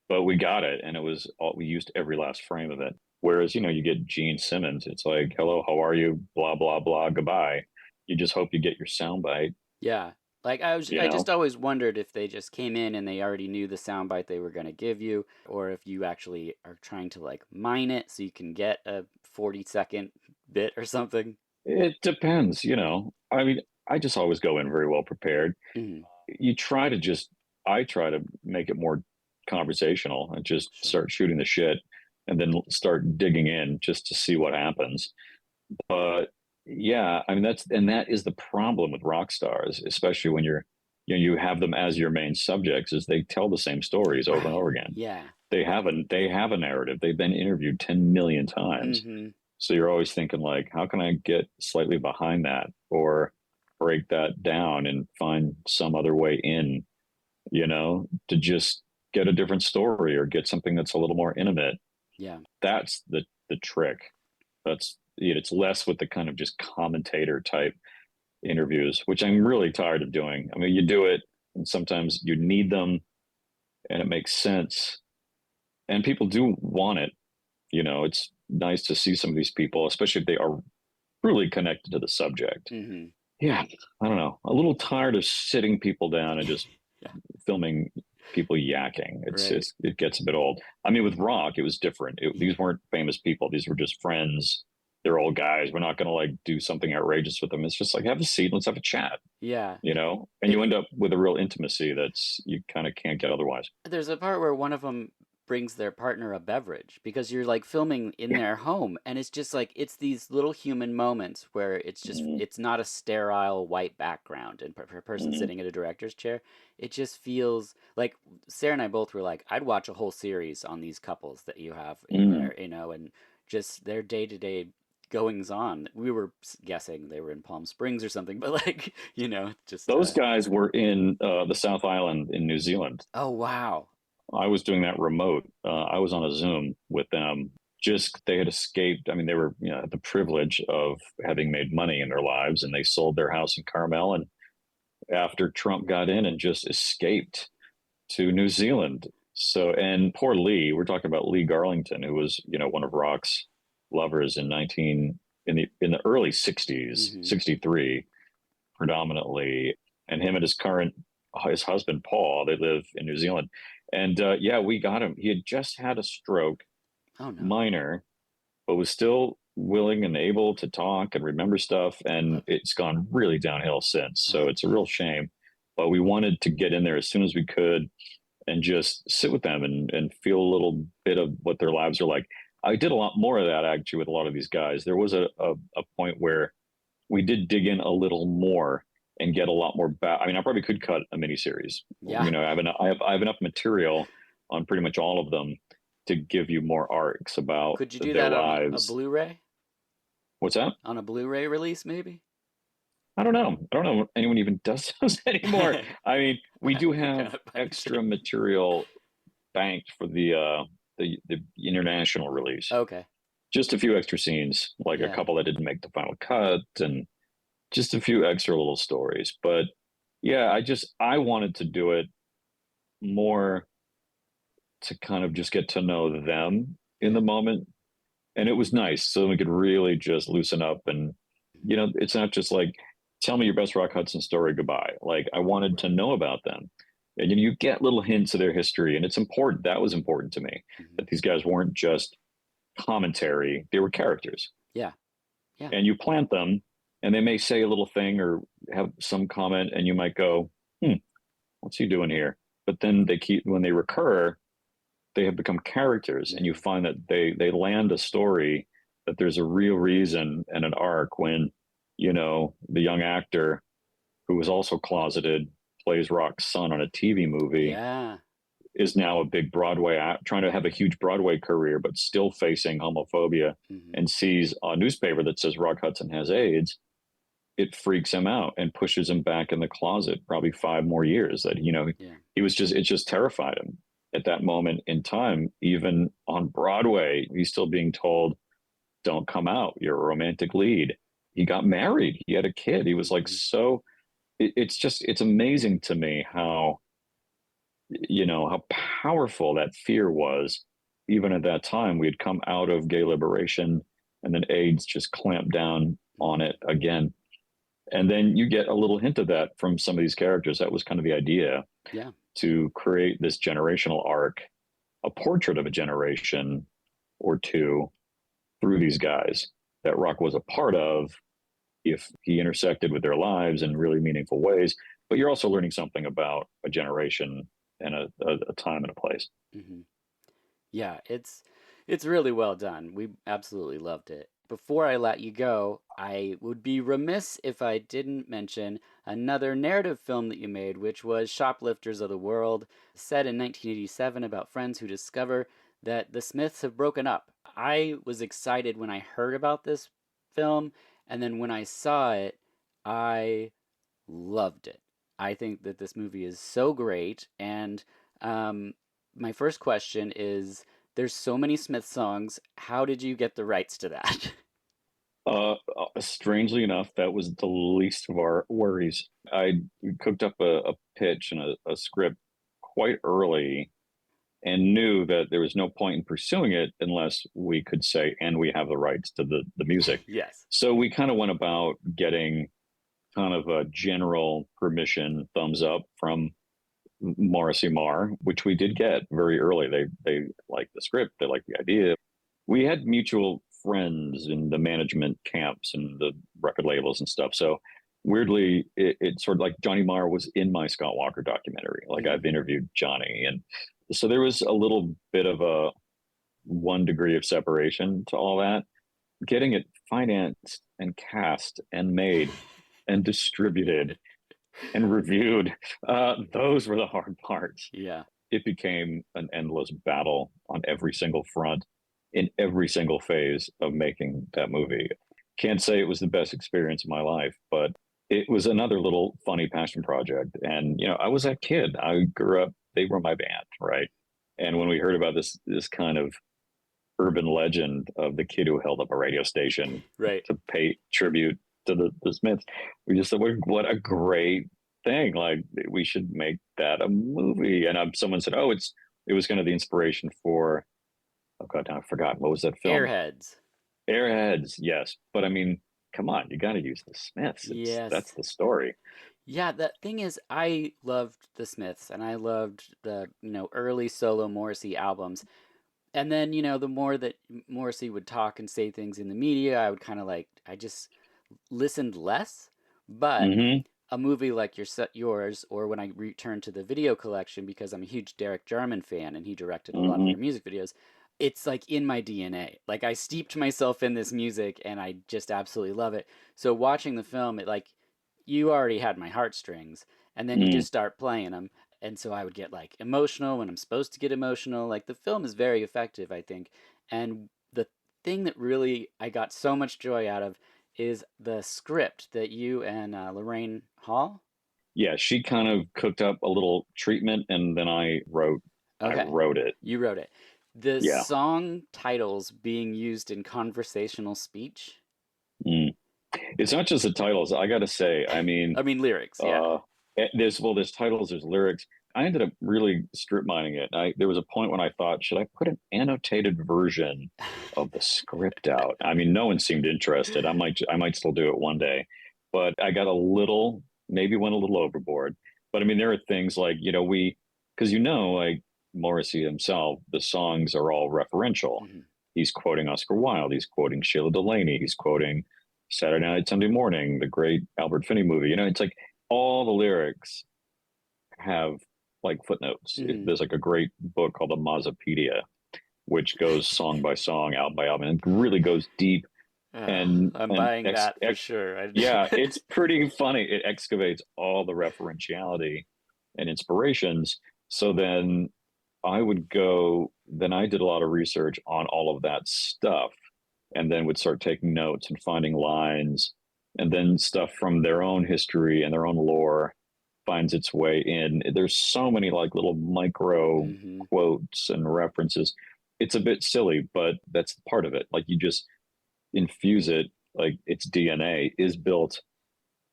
but we got it. And we used every last frame of it. Whereas, you get Gene Simmons, it's like, hello, how are you? Blah, blah, blah, goodbye. You just hope you get your soundbite. Yeah. Like I just always wondered if they just came in and they already knew the soundbite they were going to give you, or if you actually are trying to like mine it so you can get a 40-second bit or something. It depends, I mean, I just always go in very well prepared. I try to make it more conversational and just start shooting the shit and then start digging in just to see what happens. But yeah, I mean, that is the problem with rock stars, especially when you have them as your main subjects, is they tell the same stories over and over again. Yeah. They have a narrative. They've been interviewed 10 million times. So you're always thinking like, how can I get slightly behind that or break that down and find some other way in, to just get a different story or get something that's a little more intimate. Yeah. That's the trick. It's less with the kind of just commentator type interviews, which I'm really tired of doing. I mean, you do it and sometimes you need them and it makes sense. And people do want it. It's nice to see some of these people, especially if they are really connected to the subject. Yeah. I don't know. A little tired of sitting people down and just filming people yakking. It gets a bit old. I mean, with rock, it was different. These weren't famous people. These were just friends. They're old guys. We're not going to like do something outrageous with them. It's just like, have a seat. Let's have a chat. Yeah. And you end up with a real intimacy that's you kind of can't get otherwise. There's a part where one of them brings their partner a beverage because you're like filming in their home, and it's just like it's these little human moments where it's just it's not a sterile white background and for a person sitting at a director's chair. It just feels like Sarah and I both were like, I'd watch a whole series on these couples that you have in there, and just their day-to-day goings on. We were guessing they were in Palm Springs or something, but like, just those guys were in the South Island in New Zealand. Oh, wow. I was doing that remote. I was on a Zoom with them. They had escaped. I mean, they were had the privilege of having made money in their lives, and they sold their house in Carmel. And after Trump got in and just escaped to New Zealand. So, and poor Lee, we're talking about Lee Garlington, who was one of rock's lovers in the early 60s, 63 predominantly, and him and his husband Paul, they live in New Zealand. And we got him. He had just had a stroke, oh, no. minor, but was still willing and able to talk and remember stuff, and Love it. it's gone really downhill since. So it's a real shame. But we wanted to get in there as soon as we could and just sit with them and feel a little bit of what their lives are like. I did a lot more of that actually with a lot of these guys. There was a point where we did dig in a little more and get a lot more back. I mean, I probably could cut a miniseries. Yeah. You know, I have enough material on pretty much all of them to give you more arcs about Could you do their that on a lives. Blu-ray? What's that? On a Blu-ray release, maybe? I don't know. I don't know if anyone even does those anymore. I mean, we do I'm have kind of extra kidding. material banked for the international release. Okay. Just a few extra scenes, like a Yeah. couple that didn't make the final cut, and just a few extra little stories. But yeah, I wanted to do it more to kind of just get to know them in Yeah. the moment. And it was nice. So we could really just loosen up and, you know, it's not just like, tell me your best Rock Hudson story, goodbye. Like I wanted to know about them. And you get little hints of their history. And it's important. That was important to me Mhm. that these guys weren't just commentary, they were characters. Yeah. Yeah. And you plant them and they may say a little thing or have some comment and you might go, what's he doing here? But then when they recur, they have become characters and you find that they land a story that there's a real reason and an arc when, you know, the young actor who was also closeted plays Rock's son on a TV movie Yeah. is now a big Broadway act, trying to have a huge Broadway career, but still facing homophobia and sees a newspaper that says Rock Hudson has AIDS. It freaks him out and pushes him back in the closet probably 5 more years that, you know, Yeah. it just terrified him at that moment in time. Even on Broadway, he's still being told, don't come out. You're a romantic lead. He got married. He had a kid. He was like, it's amazing to me how, you know, how powerful that fear was. Even at that time, we had come out of gay liberation and then AIDS just clamped down on it again. And then you get a little hint of that from some of these characters. That was kind of the idea. Yeah. To create this generational arc, a portrait of a generation or two through these guys that Rock was a part of, if he intersected with their lives in really meaningful ways. But you're also learning something about a generation and a time and a place. Mm-hmm. Yeah, it's really well done. We absolutely loved it. Before I let you go, I would be remiss if I didn't mention another narrative film that you made, which was Shoplifters of the World, set in 1987 about friends who discover that the Smiths have broken up. I was excited when I heard about this film, and then when I saw it, I loved it. I think that this movie is so great, and my first question is there's so many Smith songs. How did you get the rights to that? Strangely enough, that was the least of our worries. I cooked up a pitch and a script quite early and knew that there was no point in pursuing it unless we could say, and we have the rights to the music. Yes. So we kind of went about getting kind of a general permission, thumbs up from Morrissey Marr, which we did get very early. They liked the script, they liked the idea. We had mutual friends in the management camps and the record labels and stuff. So weirdly, it sort of like Johnny Marr was in my Scott Walker documentary. Like I've interviewed Johnny, and so there was a little bit of a 1 degree of separation to all that. Getting it financed and cast and made and distributed and reviewed, those were the hard parts. Yeah. It became an endless battle on every single front in every single phase of making that movie. Can't say it was the best experience of my life, but it was another little funny passion project. And, you know, I was that kid. I grew up, they were my band, right? And when we heard about this kind of urban legend of the kid who held up a radio station Right. to pay tribute to the Smiths, we just said, what a great thing. Like we should make that a movie. And someone said, oh, it was kind of the inspiration for, oh God, now I forgot. What was that film? Airheads. Airheads, yes. But I mean, come on, you got to use the Smiths. Yes. That's the story. Yeah, the thing is, I loved the Smiths and I loved the, early solo Morrissey albums. And then, the more that Morrissey would talk and say things in the media, I would kind of I just listened less. But Hmm. a movie like yours, or when I returned to the video collection, because I'm a huge Derek Jarman fan and he directed a lot of Hmm. their music videos, it's like in my DNA. Like I steeped myself in this music and I just absolutely love it. So watching the film, you already had my heartstrings, and then you Mm. just start playing them. And so I would get emotional when I'm supposed to get emotional. Like the film is very effective, I think. And the thing that really I got so much joy out of is the script that you and Lorraine Hall. Yeah, she kind of cooked up a little treatment, and then I Okay, wrote it. you wrote it. The Yeah. song titles being used in conversational speech. Mm. It's not just the titles. I got to say, I mean, I mean lyrics, yeah. uh, there's titles, there's lyrics. I ended up really strip mining it. There was a point when I thought, should I put an annotated version of the script out? I mean, no one seemed interested. I might still do it one day, but I got maybe went a little overboard. But I mean, there are things like because like Morrissey himself, the songs are all referential. Mm-hmm. He's quoting Oscar Wilde. He's quoting Sheila Delaney. He's quoting Saturday Night, Sunday Morning, the great Albert Finney movie. It's like all the lyrics have like footnotes. Mm-hmm. There's like a great book called the Mazzopedia, which goes song by song, album by album, and really goes deep. I'm buying that for sure. Yeah, it's pretty funny. It excavates all the referentiality and inspirations. So then then I did a lot of research on all of that stuff, and then would start taking notes and finding lines, and then stuff from their own history and their own lore finds its way in. There's so many like little micro mm-hmm. quotes and references. It's a bit silly, but that's part of it. Like you just infuse it, like its DNA is built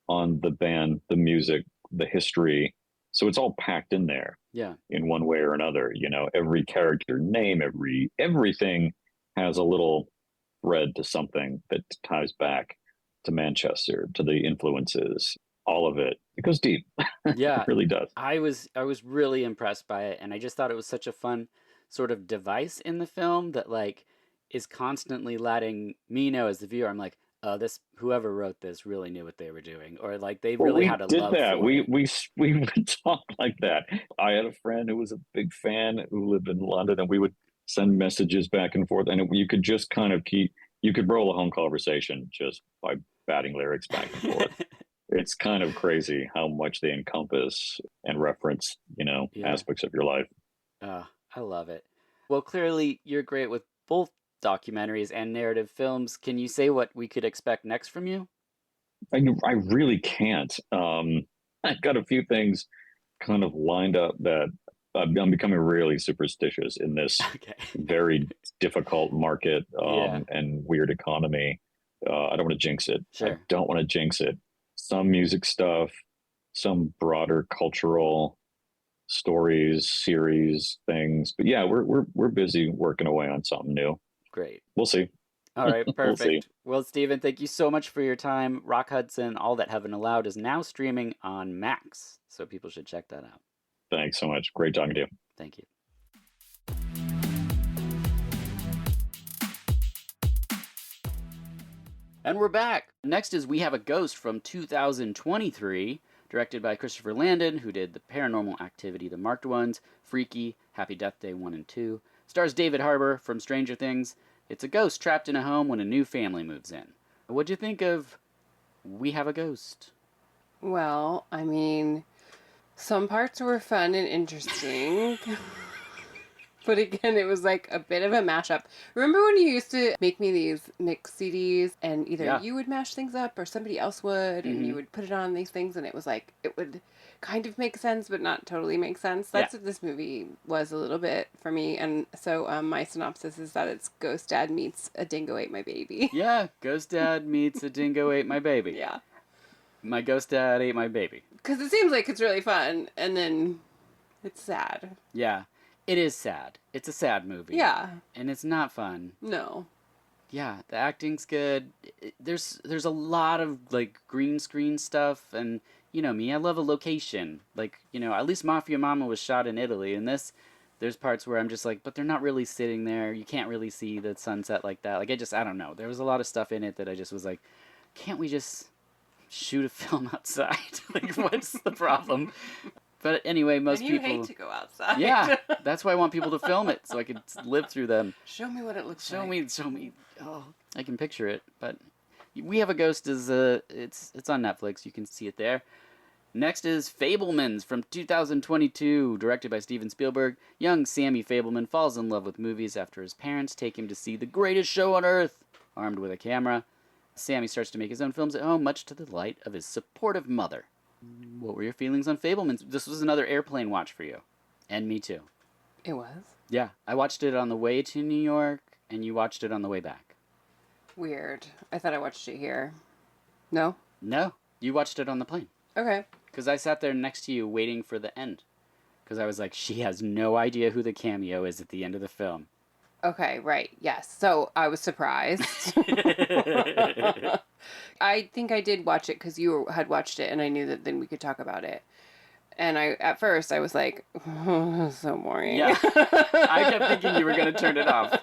on the band, the music, the history. So it's all packed in there. Yeah. In one way or another. Every character name, everything has a little thread to something that ties back to Manchester, to the influences, all of it. It goes deep. Yeah. It really does. I was really impressed by it, and I just thought it was such a fun sort of device in the film that is constantly letting me know as the viewer, I'm like, whoever wrote this really knew what they were doing, or they really had a love that. for it. We would talk like that. I had a friend who was a big fan who lived in London, and we would send messages back and forth, and you could just kind of you could roll a home conversation just by batting lyrics back and forth. It's kind of crazy how much they encompass and reference, aspects of your life. I love it. Well, clearly you're great with both documentaries and narrative films. Can you say what we could expect next from you? I really can't. I've got a few things kind of lined up that I'm becoming really superstitious in this very difficult market and weird economy. I don't want to jinx it. Sure. I don't want to jinx it. Some music stuff, some broader cultural stories, series, things. But yeah, we're busy working away on something new. Great. We'll see. All right, perfect. Well, Stephen, thank you so much for your time. Rock Hudson, All That Heaven Allowed is now streaming on Max, so people should check that out. Thanks so much. Great talking to you. Thank you. And we're back. Next is We Have a Ghost from 2023, directed by Christopher Landon, who did The Paranormal Activity, The Marked Ones, Freaky, Happy Death Day 1 and 2. Stars David Harbour from Stranger Things. It's a ghost trapped in a home when a new family moves in. What'd you think of We Have a Ghost? Well, I mean, some parts were fun and interesting. But again, it was like a bit of a mashup. Remember when you used to make me these mix CDs and either you would mash things up or somebody else would, and you would put it on these things and it was like, it would kind of make sense but not totally make sense. That's what this movie was a little bit for me. And so my synopsis is that it's Ghost Dad meets A Dingo Ate My Baby. Yeah, Ghost Dad meets A Dingo Ate My Baby. Yeah. My Ghost Dad ate my baby. Because it seems like it's really fun and then it's sad. Yeah. It is sad. It's a sad movie. Yeah. And it's not fun. No. Yeah, the acting's good. There's a lot of green screen stuff, and you know me, I love a location. At least Mafia Mama was shot in Italy, and this There's parts where I'm just like, but they're not really sitting there. You can't really see the sunset like that. Like, I don't know. There was a lot of stuff in it that I just was like, can't we just shoot a film outside? Like, what's the problem? But anyway, most people... hate to go outside. Yeah, that's why I want people to film it, so I can live through them. Show me what it looks like. Show me. Oh, I can picture it. But We Have a Ghost is it's on Netflix. You can see it there. Next is Fabelmans from 2022, directed by Steven Spielberg. Young Sammy Fabelman falls in love with movies after his parents take him to see the greatest show on earth. Armed with a camera, Sammy starts to make his own films at home, much to the delight of his supportive mother. What were your feelings on Fabelmans? This was another airplane watch for you. And me too. It was? Yeah. I watched it on the way to New York, and you watched it on the way back. Weird. I thought I watched it here. No? No. You watched it on the plane. Okay. Because I sat there next to you waiting for the end. Because I was like, she has no idea who the cameo is at the end of the film. Okay, right. Yes. So I was surprised. I think I did watch it because you had watched it and I knew that then we could talk about it. And at first I was like, oh, so boring. Yeah. I kept thinking you were going to turn it off.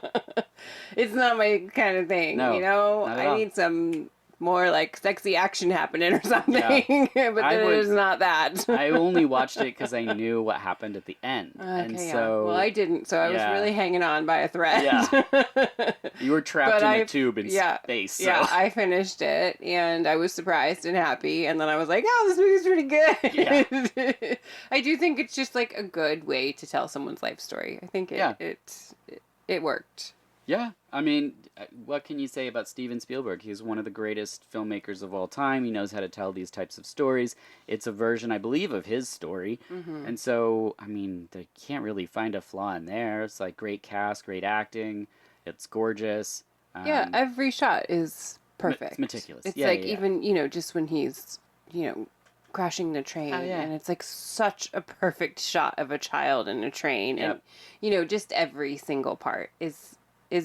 It's not my kind of thing, no, you know? Not at I all. need some more like sexy action happening or something. Yeah. But there's not that. I only watched it because I knew what happened at the end. Okay, and yeah. so Well, I didn't, so I was really hanging on by a thread. Yeah. You were trapped in a tube in space. So. Yeah, I finished it, and I was surprised and happy, and then I was like, oh, this movie's pretty good. Yeah. I do think it's just like a good way to tell someone's life story. I think it worked. Yeah, I mean, what can you say about Steven Spielberg? He's one of the greatest filmmakers of all time. He knows how to tell these types of stories. It's a version, I believe, of his story. Mm-hmm. And so, I mean, they can't really find a flaw in there. It's like great cast, great acting. It's gorgeous. Yeah, every shot is perfect. It's meticulous. It's even, just when he's, crashing the train. Oh, yeah. And it's like such a perfect shot of a child in a train. Yep. And, just every single part is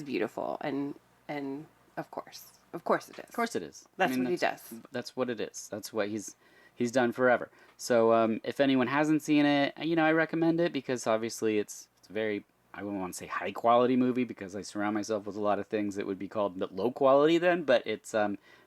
beautiful, and of course it is. Of course it is. That's what he does. That's what it is. That's what he's done forever. So if anyone hasn't seen it, I recommend it because obviously it's very, I wouldn't want to say high quality movie because I surround myself with a lot of things that would be called low quality then, but it's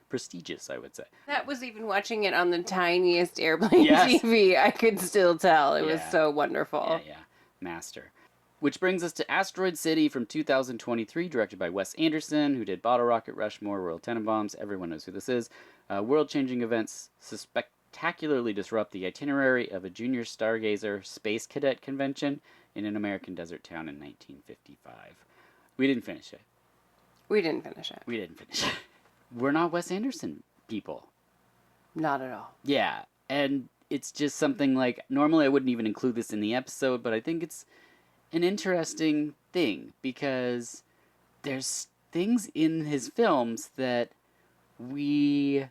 prestigious, I would say. That was even watching it on the tiniest airplane TV. I could still tell it was so wonderful. Yeah, master. Which brings us to Asteroid City from 2023, directed by Wes Anderson, who did Bottle Rocket, Rushmore, Royal Tenenbaums. Everyone knows who this is. World-changing events spectacularly disrupt the itinerary of a junior stargazer space cadet convention in an American desert town in 1955. We didn't finish it. We're not Wes Anderson people. Not at all. Yeah, and it's just something like, normally I wouldn't even include this in the episode, but I think it's an interesting thing because there's things in his films that we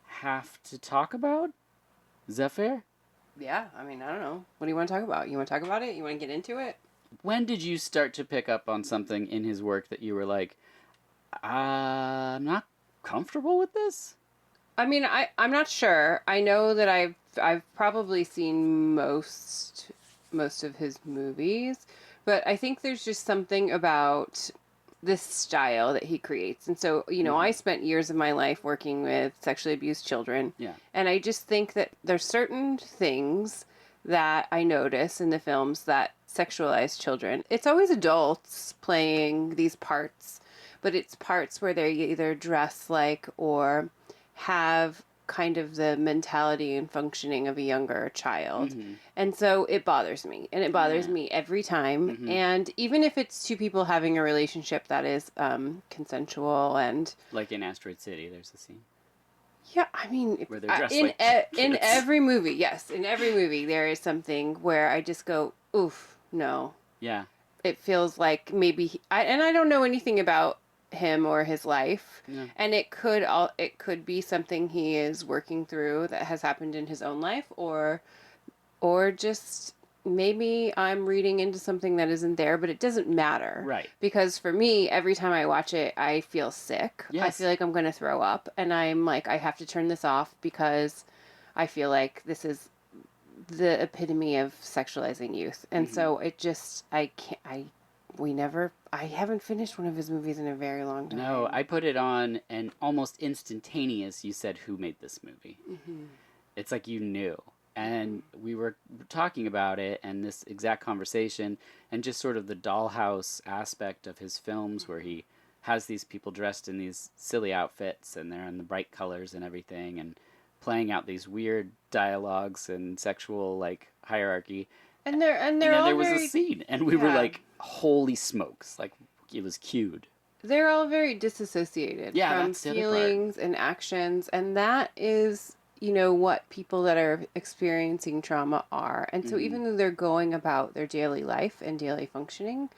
have to talk about. Is that fair? Yeah, I mean, I don't know. What do you want to talk about? You want to talk about it? You want to get into it? When did you start to pick up on something in his work that you were like, I'm not comfortable with this? I mean, I'm not sure. I know that I've probably seen most of his movies, but I think there's just something about this style that he creates. And so, I spent years of my life working with sexually abused children. Yeah. And I just think that there's certain things that I notice in the films that sexualize children. It's always adults playing these parts, but it's parts where they either dress like or have kind of the mentality and functioning of a younger child. Mm-hmm. And so it bothers me. And it bothers me every time. Mm-hmm. And even if it's two people having a relationship that is consensual and... Like in Asteroid City, there's a scene. Yeah, I mean... Where they're dressed in every movie, yes. In every movie, there is something where I just go, oof, no. Yeah. It feels like maybe... and I don't know anything about him or his life, and it could be something he is working through that has happened in his own life, or just maybe I'm reading into something that isn't there, but it doesn't matter, right? Because for me, every time I watch it, I feel sick. Yes. I feel like I'm going to throw up, and I'm like, I have to turn this off because I feel like this is the epitome of sexualizing youth. And so it just, I haven't finished one of his movies in a very long time. No, I put it on, and almost instantaneous, you said, who made this movie? It's like you knew. And we were talking about it, and this exact conversation, and just sort of the dollhouse aspect of his films, where he has these people dressed in these silly outfits, and they're in the bright colors and everything, and playing out these weird dialogues and sexual, like, hierarchy. And they're And all then there was very, a scene, and we were like, holy smokes, like, it was cued. they're all very disassociated from that's the other feelings and actions, and that is, you know, what people that are experiencing trauma are. And so even though they're going about their daily life and daily functioning,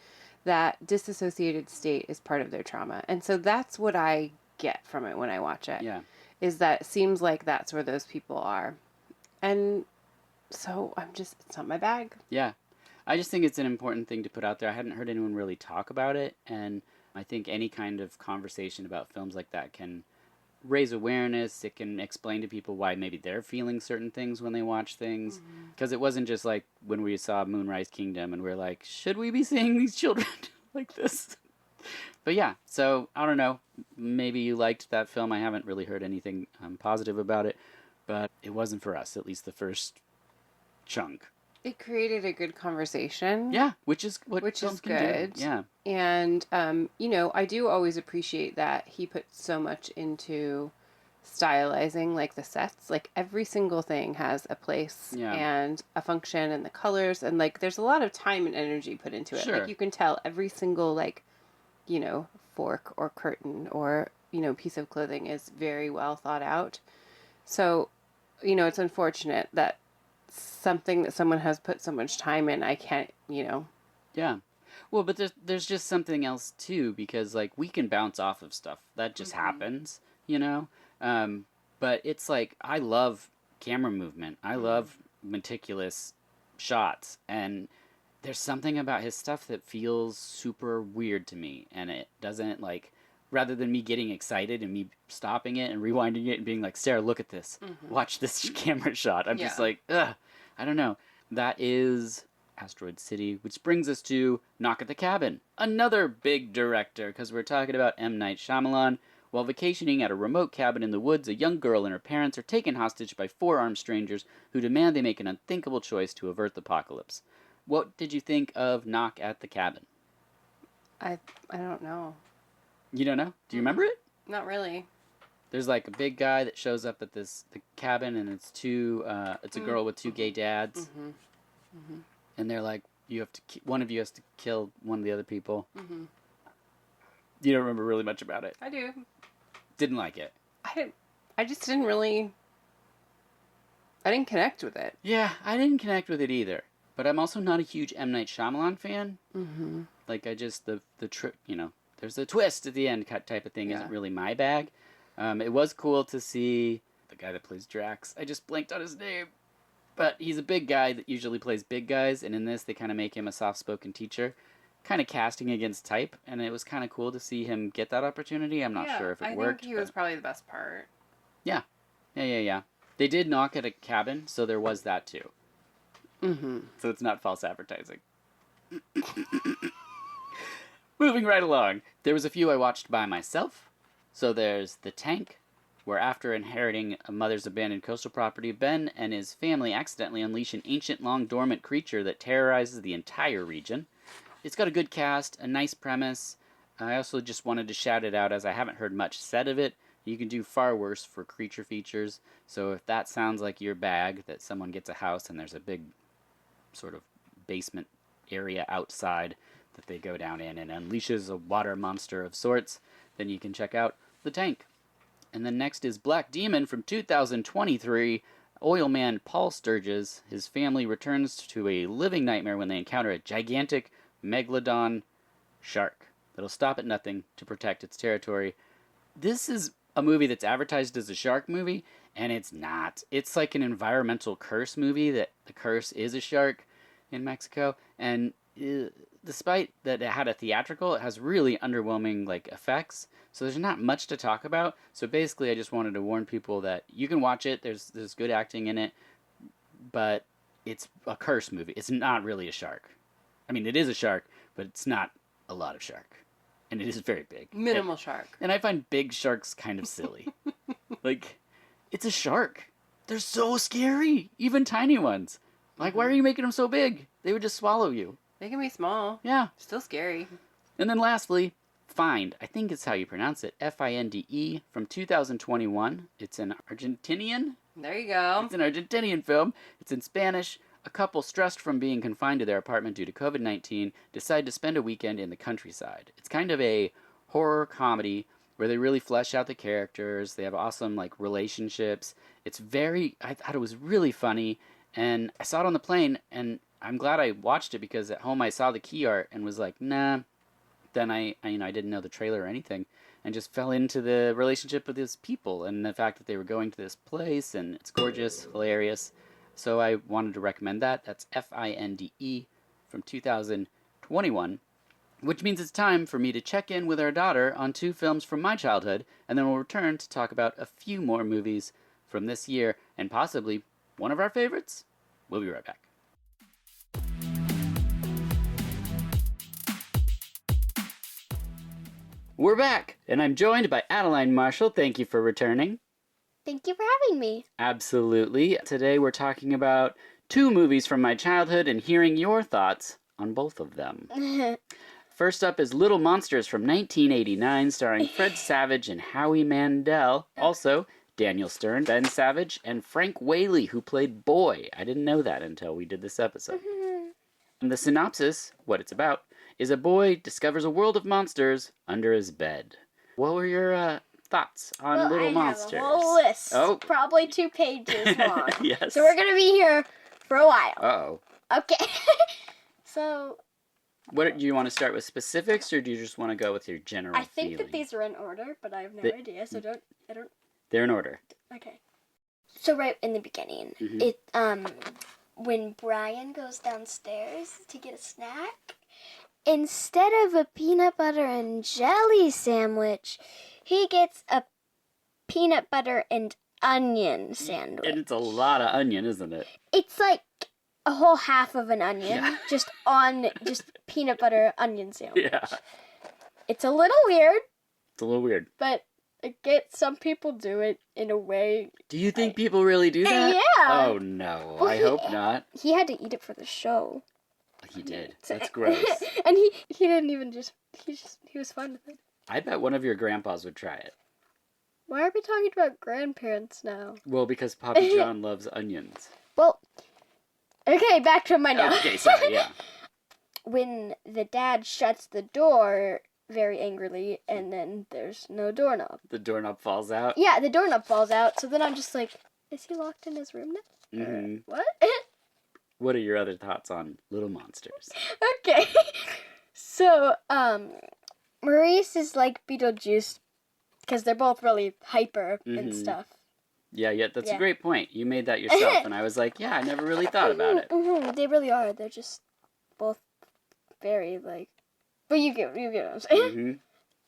that disassociated state is part of their trauma. And so that's what I get from it when I watch it. Yeah. Is that it seems like that's where those people are. And so it's not my bag. Yeah. I just think it's an important thing to put out there. I hadn't heard anyone really talk about it, and I think any kind of conversation about films like that can raise awareness. It can explain to people why maybe they're feeling certain things when they watch things. Because it wasn't just like when we saw Moonrise Kingdom and we're like, should we be seeing these children like this? But yeah, so I don't know. Maybe you liked that film. I haven't really heard anything positive about it, but it wasn't for us, at least the first chunk. It created a good conversation. Yeah, which is good. Do. Yeah. And, you know, I do always appreciate that he put so much into stylizing, like the sets. Like every single thing has a place and a function, and the colors, and like there's a lot of time and energy put into it. Sure. Like you can tell every single, like, you know, fork or curtain or, you know, piece of clothing is very well thought out. So, you know, it's unfortunate that something that someone has put so much time in, I can't, you know. Yeah. Well, but there's just something else too, because like we can bounce off of stuff that just happens, you know. But it's like I love camera movement. I love meticulous shots, and there's something about his stuff that feels super weird to me, and it doesn't, like, rather than me getting excited and me stopping it and rewinding it and being like, Sarah, look at this, watch this camera shot. I'm just like, ugh, I don't know. That is Asteroid City, which brings us to Knock at the Cabin, another big director, because we're talking about M. Night Shyamalan. While vacationing at a remote cabin in the woods, a young girl and her parents are taken hostage by 4 armed strangers who demand they make an unthinkable choice to avert the apocalypse. What did you think of Knock at the Cabin? I don't know. You don't know? Do you remember it? Not really. There's like a big guy that shows up at the cabin, and it's a girl with 2 gay dads, and they're like, one of you has to kill one of the other people. You don't remember really much about it. I do. Didn't like it. I just didn't really. I didn't connect with it. Yeah, I didn't connect with it either. But I'm also not a huge M. Night Shyamalan fan. Like, I just, the you know, there's a twist at the end type of thing isn't really my bag. It was cool to see the guy that plays Drax. I just blanked on his name. But he's a big guy that usually plays big guys, and in this they kind of make him a soft-spoken teacher. Kind of casting against type, and it was kind of cool to see him get that opportunity. I'm not sure if it worked. I think he was probably the best part. Yeah. They did knock at a cabin, so there was that too. So it's not false advertising. Moving right along. There was a few I watched by myself. So there's The Tank, where after inheriting a mother's abandoned coastal property, Ben and his family accidentally unleash an ancient, long-dormant creature that terrorizes the entire region. It's got a good cast, a nice premise. I also just wanted to shout it out as I haven't heard much said of it. You can do far worse for creature features. So if that sounds like your bag, that someone gets a house and there's a big sort of basement area outside that they go down in and unleashes a water monster of sorts, then you can check out The Tank. And then next is Black Demon from 2023. Oilman Paul Sturges, his family returns to a living nightmare when they encounter a gigantic megalodon shark that'll stop at nothing to protect its territory. This is a movie that's advertised as a shark movie, and it's not. It's like an environmental curse movie that the curse is a shark in Mexico, and despite that it had a theatrical, it has really underwhelming like effects, so there's not much to talk about. So basically I just wanted to warn people that you can watch it, there's good acting in it, but it's a curse movie. It's not really a shark. I mean, it is a shark, but it's not a lot of shark. And it is very big. Minimal shark. And I find big sharks kind of silly. Like, it's a shark. They're so scary. Even tiny ones. Like, why are you making them so big? They would just swallow you. They can be small. Yeah. Still scary. And then lastly, Find. I think it's how you pronounce it. Finde from 2021. It's an Argentinian. There you go. It's an Argentinian film. It's in Spanish. A couple stressed from being confined to their apartment due to COVID-19 decide to spend a weekend in the countryside. It's kind of a horror comedy where they really flesh out the characters. They have awesome, like, relationships. It's I thought it was really funny, and I saw it on the plane, and I'm glad I watched it because at home I saw the key art and was like, nah. Then I didn't know the trailer or anything, and just fell into the relationship with these people and the fact that they were going to this place, and it's gorgeous, hilarious. So I wanted to recommend that. That's Finde from 2021, which means it's time for me to check in with our daughter on 2 films from my childhood, and then we'll return to talk about a few more movies from this year, and possibly one of our favorites. We'll be right back. We're back, and I'm joined by Adeline Marshall. Thank you for returning. Thank you for having me. Absolutely. Today we're talking about 2 movies from my childhood and hearing your thoughts on both of them. First up is Little Monsters from 1989, starring Fred Savage and Howie Mandel. Also, Daniel Stern, Ben Savage, and Frank Whaley, who played Boy. I didn't know that until we did this episode. And the synopsis, what it's about, is a boy discovers a world of monsters under his bed. What were your thoughts on Little Monsters? I have a whole list. Oh. Probably 2 pages long. Yes. So we're going to be here for a while. Uh-oh. Okay. So... What, do you want to start with specifics, or do you just want to go with your general I think feeling? that these are in order, but I have no idea, so I don't... They're in order. Okay. So right in the beginning, when Brian goes downstairs to get a snack, instead of a peanut butter and jelly sandwich, he gets a peanut butter and onion sandwich. And it's a lot of onion, isn't it? It's like a whole half of an onion, just peanut butter onion sandwich. Yeah. It's a little weird. It's a little weird. But I get some people do it in a way. Do you think people really do that? Yeah. Oh, no. Well, I hope not. He had to eat it for the show. He did. That's gross. And he didn't even he was fine with it. I bet one of your grandpas would try it. Why are we talking about grandparents now? Well, because Papa John loves onions. Well, okay, back to my notes. Okay, sorry, yeah. When the dad shuts the door very angrily, and then there's no doorknob. The doorknob falls out? Yeah, the doorknob falls out, so then I'm just like, is he locked in his room now? Mm-hmm. What? What are your other thoughts on Little Monsters? Okay. So, Maurice is like Beetlejuice, because they're both really hyper and stuff. Yeah, that's a great point. You made that yourself, and I was like, yeah, I never really thought about it. They really are. They're just both very, like... But you get what I'm saying.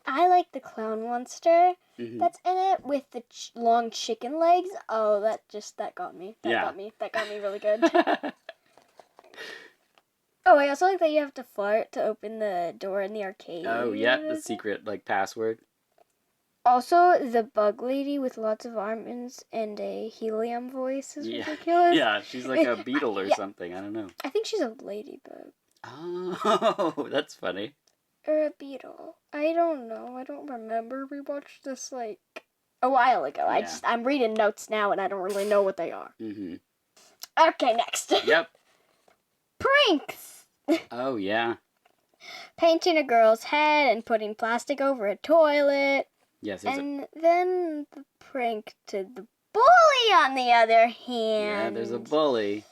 I like the clown monster that's in it with the long chicken legs. Oh, that got me. That got me really good. Oh, I also like that you have to fart to open the door in the arcade. Oh, yeah, the secret, like, password. Also, the bug lady with lots of arms and a helium voice is ridiculous. Yeah, she's like a beetle or something. I don't know. I think she's a ladybug. Oh, that's funny. Or a beetle. I don't know. I don't remember. We watched this, like, a while ago. Yeah. I'm reading notes now, and I don't really know what they are. Okay, next. Yep. Pranks! Oh, yeah. Painting a girl's head and putting plastic over a toilet. Yes, and then the prank to the bully, on the other hand. Yeah, there's a bully.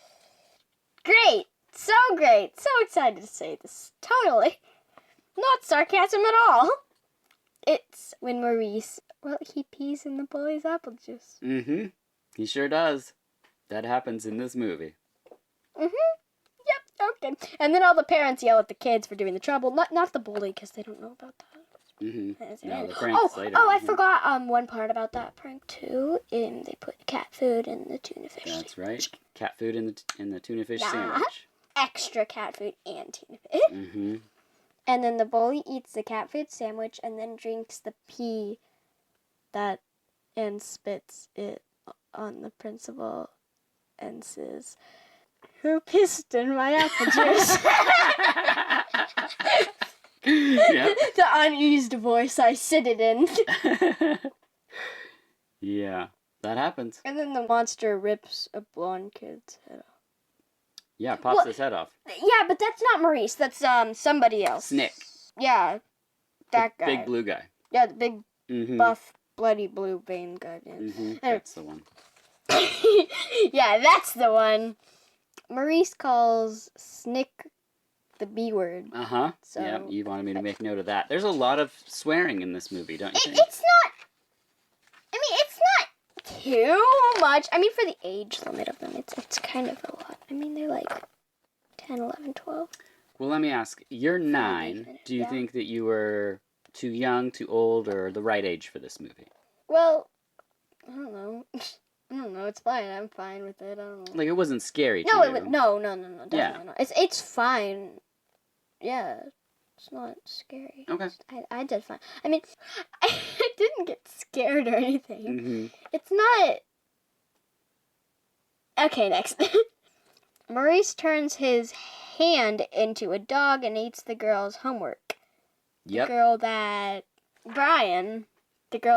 Great. So great. So excited to say this. Totally. Not sarcasm at all. It's when Maurice, he pees in the bully's apple juice. He sure does. That happens in this movie. Yep, okay. And then all the parents yell at the kids for doing the trouble. Not the bully, because they don't know about that. Mm-hmm. No, the prank's later. I forgot one part about that prank too. They put cat food in the tuna fish. That's right. Cat food in the tuna fish sandwich. Extra cat food and tuna fish. Mm-hmm. And then the bully eats the cat food sandwich and then drinks the pee and spits it on the principal and says, "Who pissed in my apple juice?" Yeah. The uneased voice I sit it in. Yeah, that happens. And then the monster rips a blonde kid's head off. Yeah, pops his head off. Yeah, but that's not Maurice. That's somebody else. Snick. Yeah, that guy. Big blue guy. Yeah, the big buff, bloody blue vein guy. Yeah. Mm-hmm. That's the one. Yeah, that's the one. Maurice calls Snick the B word. Uh-huh. So, yeah, you wanted me to make note of that. There's a lot of swearing in this movie, don't you think? It's not too much. I mean, for the age limit of them, it's kind of a lot. I mean, they're like 10, 11, 12. Well, let me ask. You're 9. Do you think that you were too young, too old, or the right age for this movie? Well, I don't know. I don't know. It's fine. I'm fine with it. I don't know. Like, it wasn't scary to No, you. no. Definitely not. It's fine. Yeah, it's not scary. Okay. I did fine. I mean, I didn't get scared or anything. Mm-hmm. It's not. Okay, next. Maurice turns his hand into a dog and eats the girl's homework. Yep. The girl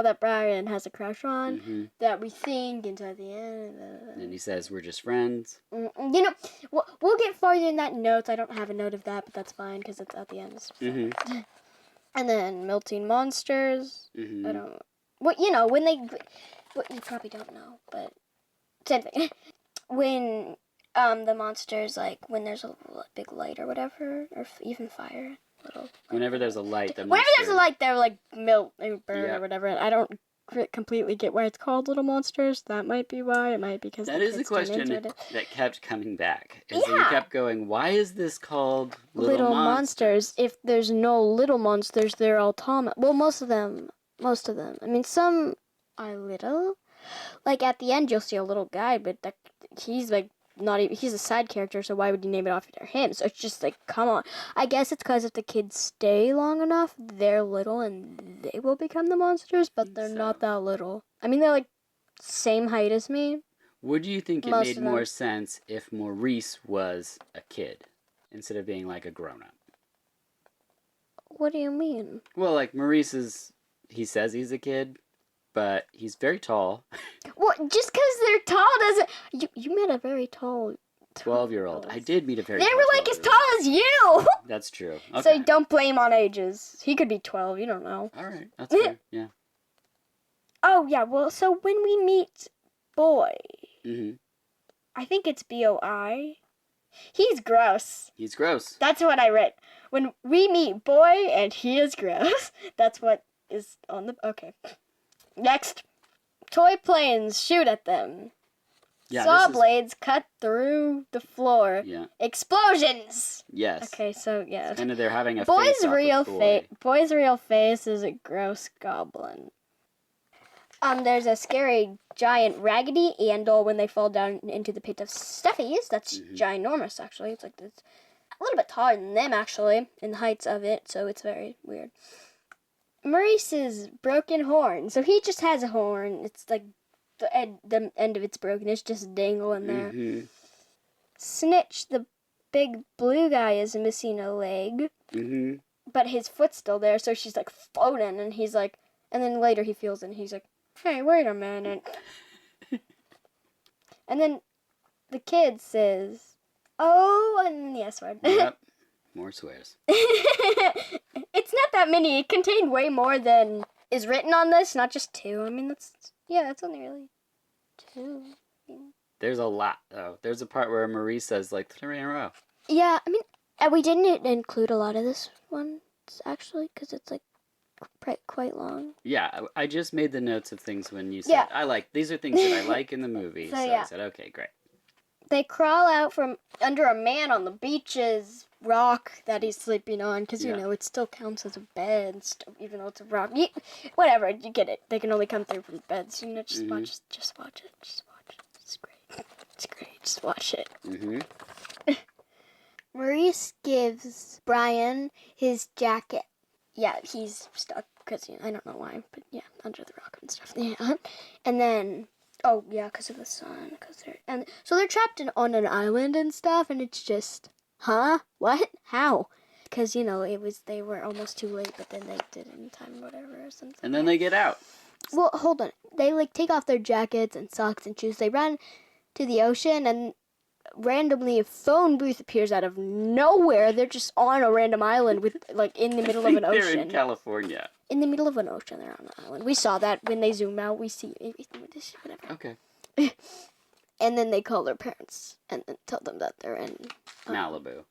that Brian has a crush on, that we think until the end. And he says, "We're just friends." You know, we'll get farther in that notes. I don't have a note of that, but that's fine because it's at the end. Mm-hmm. And then melting monsters. Mm-hmm. I don't. What you know when they? What you probably don't know, but same thing. When the monsters, like when there's a big light or whatever, or even fire. Whenever there's a light, whenever there's a light, they're like melt or burn or whatever. I don't completely get why it's called Little Monsters. That might be why. It might be because that is a question that kept coming back. You kept going, why is this called Little Monsters? If there's no little monsters, they're all tall. Well, most of them. I mean, some are little. Like at the end, you'll see a little guy, but he's like not even. He's a side character, so why would you name it after him? So it's just like, come on. I guess it's because if the kids stay long enough, they're little and they will become the monsters, but they're not that little. I mean, they're like same height as me. Would you think it made more sense if Maurice was a kid instead of being like a grown-up? What do you mean? Well, like Maurice he says he's a kid, but he's very tall. Well, just because they're tall doesn't... You met a very tall 12-year-old. I did meet a very tall They were like as tall as you! That's true. Okay. So don't blame on ages. He could be 12, you don't know. All right, that's fair, yeah. Oh, yeah, well, so when we meet Boy, I think it's B-O-I, he's gross. He's gross. That's what I read. When we meet Boy and he is gross, that's what is on the... Okay. Next. Toy planes shoot at them. Yeah, Saw blades cut through the floor. Yeah. Explosions! Yes. Okay, so, yeah. And they're having a Boy's real face. Boy's real face is a gross goblin. There's a scary giant raggedy Andal when they fall down into the pit of stuffies. That's ginormous, actually. It's like this, a little bit taller than them, actually, in the heights of it, so it's very weird. Maurice's broken horn. So he just has a horn. It's like the end of it's broken. It's just dangling there. Snitch, the big blue guy, is missing a leg. But his foot's still there, so she's like floating, and he's like, and then later he feels it, and he's like, hey, wait a minute. And then the kid says, oh, and then the S word. Yep. More swears. It's not that many. It contained way more than is written on this, not just 2. I mean, that's only really 2. There's a lot, though. There's a part where Maurice says, like, 3 in a row. Yeah, I mean, we didn't include a lot of this one, actually, because it's, like, quite long. Yeah, I just made the notes of things when you said, these are things that I like in the movie. So I said, okay, great. They crawl out from under a man on the beach's rock that he's sleeping on, because, you know, it still counts as a bed, even though it's a rock. Whatever, you get it. They can only come through from beds, you know, just watch it. Just watch it. It's great. It's great. Just watch it. Maurice gives Brian his jacket. Yeah, he's stuck, because, you know, I don't know why, but yeah, under the rock and stuff. Yeah. And then... Oh, yeah, because of the sun. So they're trapped on an island and stuff, and it's just, huh? What? How? Because, you know, they were almost too late, but then they did it in time or whatever or something. And then they get out. Well, hold on. They, take off their jackets and socks and shoes. They run to the ocean, and randomly a phone booth appears out of nowhere. They're just on a random island with, in the middle of an ocean. They're in California. In the middle of an ocean, they're on an island. We saw that when they zoom out. We see whatever. Okay. And then they call their parents and then tell them that they're in Malibu.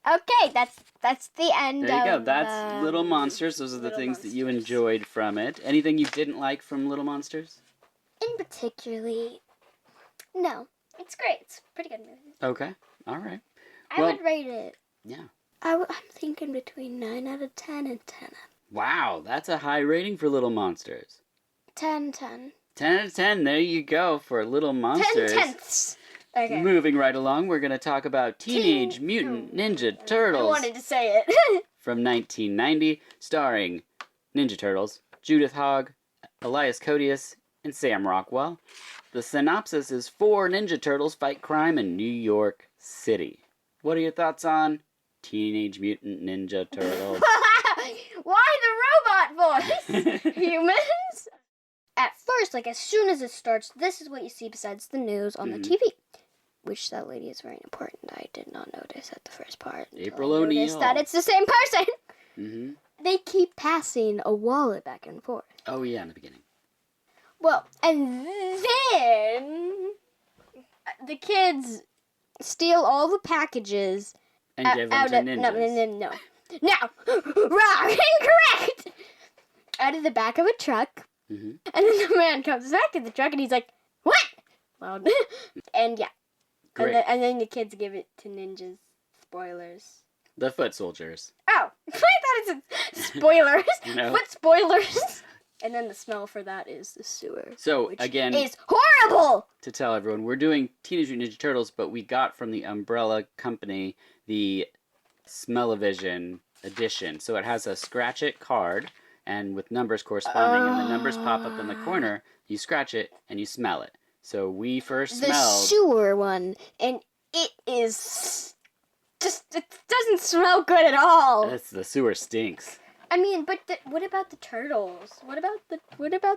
Okay, that's the end. There you go. That's Little Monsters. Those are the things that you enjoyed from it. Anything you didn't like from Little Monsters? In particularly, no. It's great. It's a pretty good movie. Okay. All right. I would rate it. Yeah. I'm thinking between 9 out of 10 and 10 out of 10. Wow, that's a high rating for Little Monsters. 10. 10 out of 10. There you go for Little Monsters. 10 tenths. Okay. Moving right along, we're going to talk about Teenage Mutant Ninja Turtles. I wanted to say it. From 1990, starring Ninja Turtles, Judith Hogg, Elias Koteas, and Sam Rockwell. The synopsis is 4 Ninja Turtles fight crime in New York City. What are your thoughts on Teenage Mutant Ninja Turtles? Why the robot voice? Humans? At first, as soon as it starts, this is what you see besides the news on the TV. Which that lady is very important. I did not notice at the first part. April O'Neil. That it's the same person. They keep passing a wallet back and forth. Oh, yeah, in the beginning. Well, and then the kids steal all the packages and give them to ninjas. No. Wrong. Incorrect. Out of the back of a truck. And then the man comes back to the truck and he's like, what? Well, and yeah. And then the kids give it to ninjas. Spoilers. The foot soldiers. Oh. I thought it said spoilers. No. Foot spoilers. And then the smell for that is the sewer. So, again... is horrible! To tell everyone, we're doing Teenage Mutant Ninja Turtles, but we got from the Umbrella Company the Smell-O-Vision edition. So it has a scratch-it card, and with numbers corresponding, and the numbers pop up in the corner. You scratch it, and you smell it. So we first smelled... the sewer one, and it is... it doesn't smell good at all. The sewer stinks. I mean, but what about the turtles? What about them? What about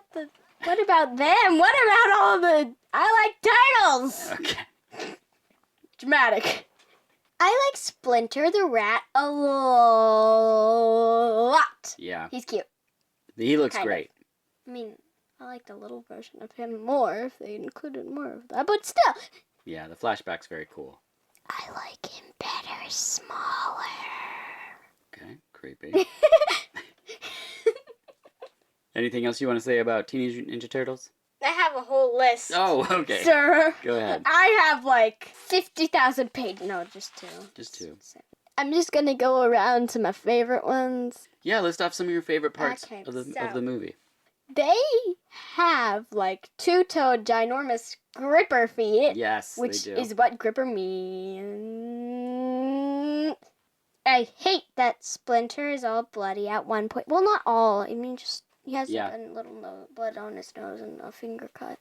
all the... I like turtles! Okay. Dramatic. I like Splinter the rat a lot. Yeah. He's cute. He looks great. I mean, I like the little version of him more if they included more of that, but still. Yeah, the flashback's very cool. I like him better smaller. Okay, creepy. Anything else you want to say about Teenage Mutant Ninja Turtles? I have a whole list. Oh, okay. Sir. Go ahead. I have 50,000 pages. No, just 2. Just 2. I'm just going to go around to my favorite ones. Yeah, list off some of your favorite parts of the movie. They have 2-toed ginormous gripper feet. Yes, which they do. Is what gripper means. I hate that Splinter is all bloody at one point. Well, not all. I mean, just he has a little blood on his nose and a finger cut.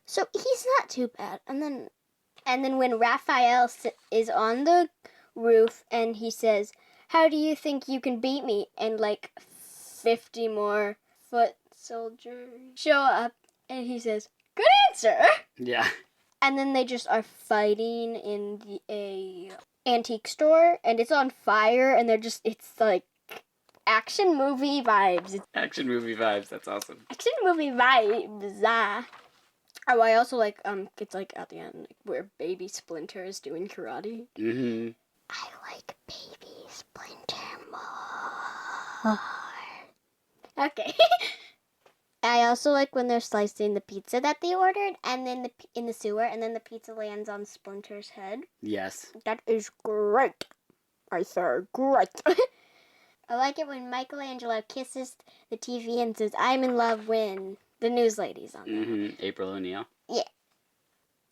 So he's not too bad. And then when Raphael is on the roof and he says, "How do you think you can beat me?" And 50 more foot soldiers show up, and he says, "Good answer." Yeah. And then they just are fighting in a antique store, and it's on fire, and it's action movie vibes. Action movie vibes. That's awesome. Action movie vibes. Oh, I also it's at the end where Baby Splinter is doing karate. I like Baby Splinter more. Okay. I also like when they're slicing the pizza that they ordered, and then in the sewer, and then the pizza lands on Splinter's head. Yes. That is great. I said great. I like it when Michelangelo kisses the TV and says, "I'm in love," when the news lady's on there. Mm-hmm. April O'Neil. Yeah.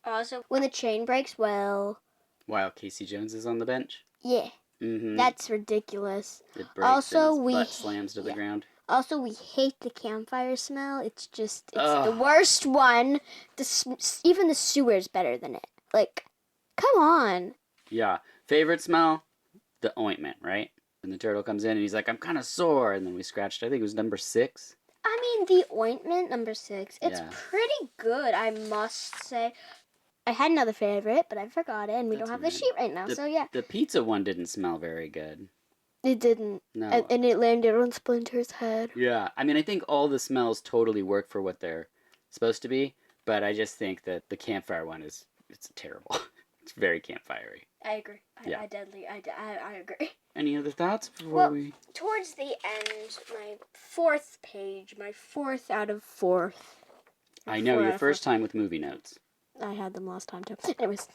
Also, when the chain breaks, well... While Casey Jones is on the bench. Yeah. Mm-hmm. That's ridiculous. It breaks also, and his butt slams to the ground. Also, we hate the campfire smell. It's the worst one. Even the sewer's better than it. Like, come on. Yeah. Favorite smell? The ointment, right? And the turtle comes in and he's like, I'm kind of sore. And then we scratched, I think it was number 6. I mean, the ointment, number 6, it's Yeah. pretty good, I must say. I had another favorite, but I forgot it, and we don't have the sheet right now, so yeah. The pizza one didn't smell very good. It didn't. No. And it landed on Splinter's head. Yeah. I mean, I think all the smells totally work for what they're supposed to be, but I just think that the campfire one it's terrible. It's very campfirey. I agree. Yeah. I agree. Any other thoughts before we... Towards the end, my 4th page, my 4th out of 4th. I know, your first time with movie notes. I had them last time, too. Anyways,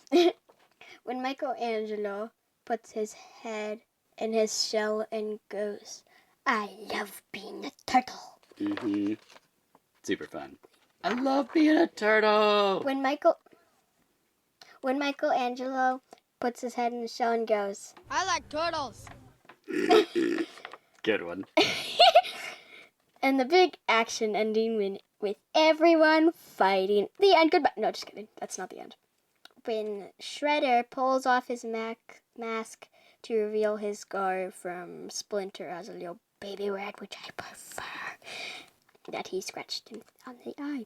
when Michelangelo puts his head in his shell and goes, I love being a turtle. Mm-hmm. Super fun. I love being a turtle! When Michelangelo puts his head in the shell and goes, I like turtles. Good one. And the big action ending with everyone fighting. The end. Goodbye. No, just kidding. That's not the end. When Shredder pulls off his mask to reveal his scar from Splinter as a little baby rat, which I prefer, that he scratched him on the eye.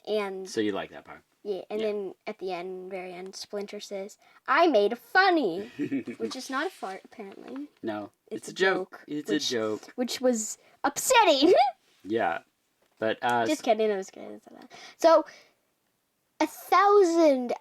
And so you like that part? Yeah, and then at the end, very end, Splinter says, I made a funny, which is not a fart, apparently. No, it's a joke. It's a joke. Which was upsetting. Yeah, but... Just kidding, I was kidding. So, 10,000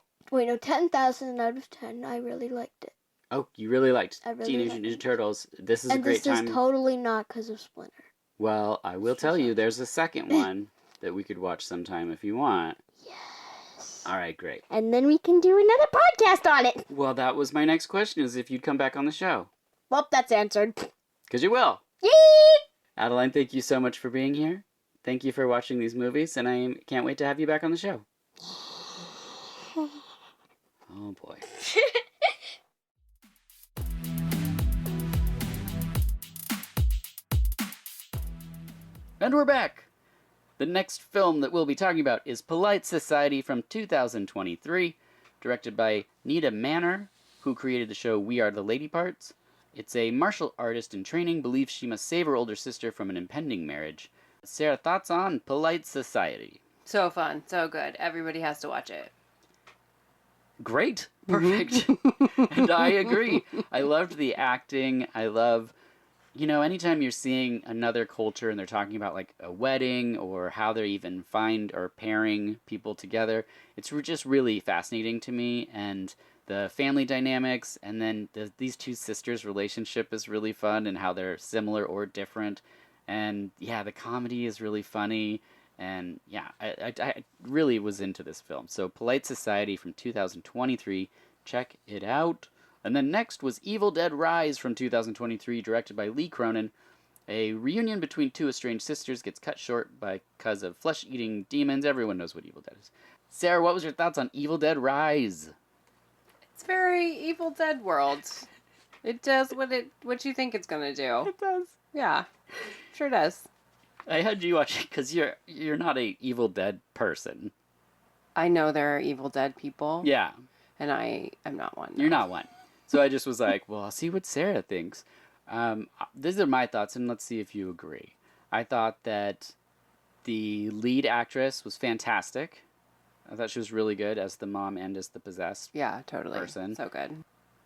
out of 10, I really liked it. Oh, you really liked really Teenage liked Ninja Turtles. This is a great time. And this is totally not because of Splinter. Well, I will tell you, there's a second one that we could watch sometime if you want. Yes. All right, great. And then we can do another podcast on it. Well, that was my next question, is if you'd come back on the show. Well, that's answered. Because you will. Yay! Adeline, thank you so much for being here. Thank you for watching these movies, and I can't wait to have you back on the show. Oh, boy. And we're back. The next film that we'll be talking about is Polite Society from 2023, directed by Nita Manor, who created the show We Are the Lady Parts. It's a martial artist in training believes she must save her older sister from an impending marriage. Sarah, thoughts on Polite Society? So fun, so good. Everybody has to watch it. Great. Perfect. And I agree. I loved the acting. I love... anytime you're seeing another culture and they're talking about like a wedding or how they even find or pairing people together, it's just really fascinating to me. And the family dynamics, and then these two sisters' relationship is really fun and how they're similar or different. And yeah, the comedy is really funny. And yeah, I really was into this film. So Polite Society from 2023, check it out. And then next was Evil Dead Rise from 2023, directed by Lee Cronin. A reunion between two estranged sisters gets cut short because of flesh-eating demons. Everyone knows what Evil Dead is. Sarah, what was your thoughts on Evil Dead Rise? It's very Evil Dead world. It does what you think it's gonna do. It does. Yeah, sure does. I had you watch it because you're not a Evil Dead person. I know there are Evil Dead people. Yeah. And I am not one. You're not one. So I just was like, well, I'll see what Sarah thinks. These are my thoughts, and let's see if you agree. I thought that the lead actress was fantastic. I thought she was really good as the mom and as the possessed person. So good.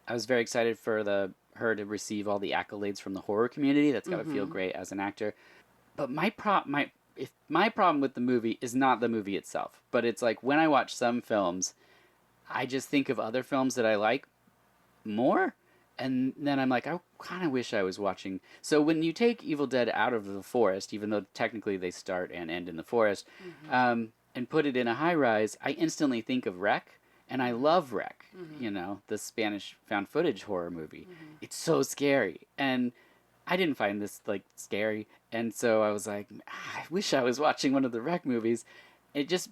I was very excited for her to receive all the accolades from the horror community. That's got to feel great as an actor. But my problem with the movie is not the movie itself. But it's like when I watch some films, I just think of other films that I like more, And then I'm like, I kind of wish I was watching. So when you take Evil Dead out of the forest, even though technically they start and end in the forest, and put it in a high rise, I instantly think of Wreck, and I love Wreck. You know, the Spanish found footage horror movie. It's so scary, and I didn't find this like scary, and so I was like, I wish I was watching one of the Wreck movies. It's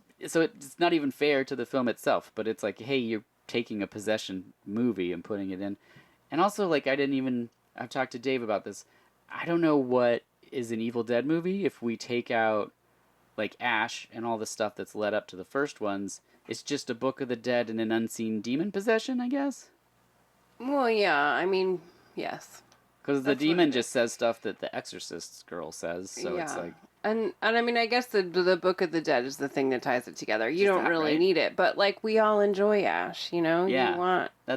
not even fair to the film itself, but it's like, hey, you're taking a possession movie and putting it in. And also, like, I've talked to Dave about this. I don't know what is an Evil Dead movie if we take out, like, Ash and all the stuff that's led up to the first ones. It's just a Book of the Dead and an unseen demon possession, I guess? Well, yeah, I mean, yes. Because the demon just says stuff that the Exorcist girl says, so it's like... And I mean, I guess the Book of the Dead is the thing that ties it together. You don't really need it, but like we all enjoy Ash, you know. Yeah,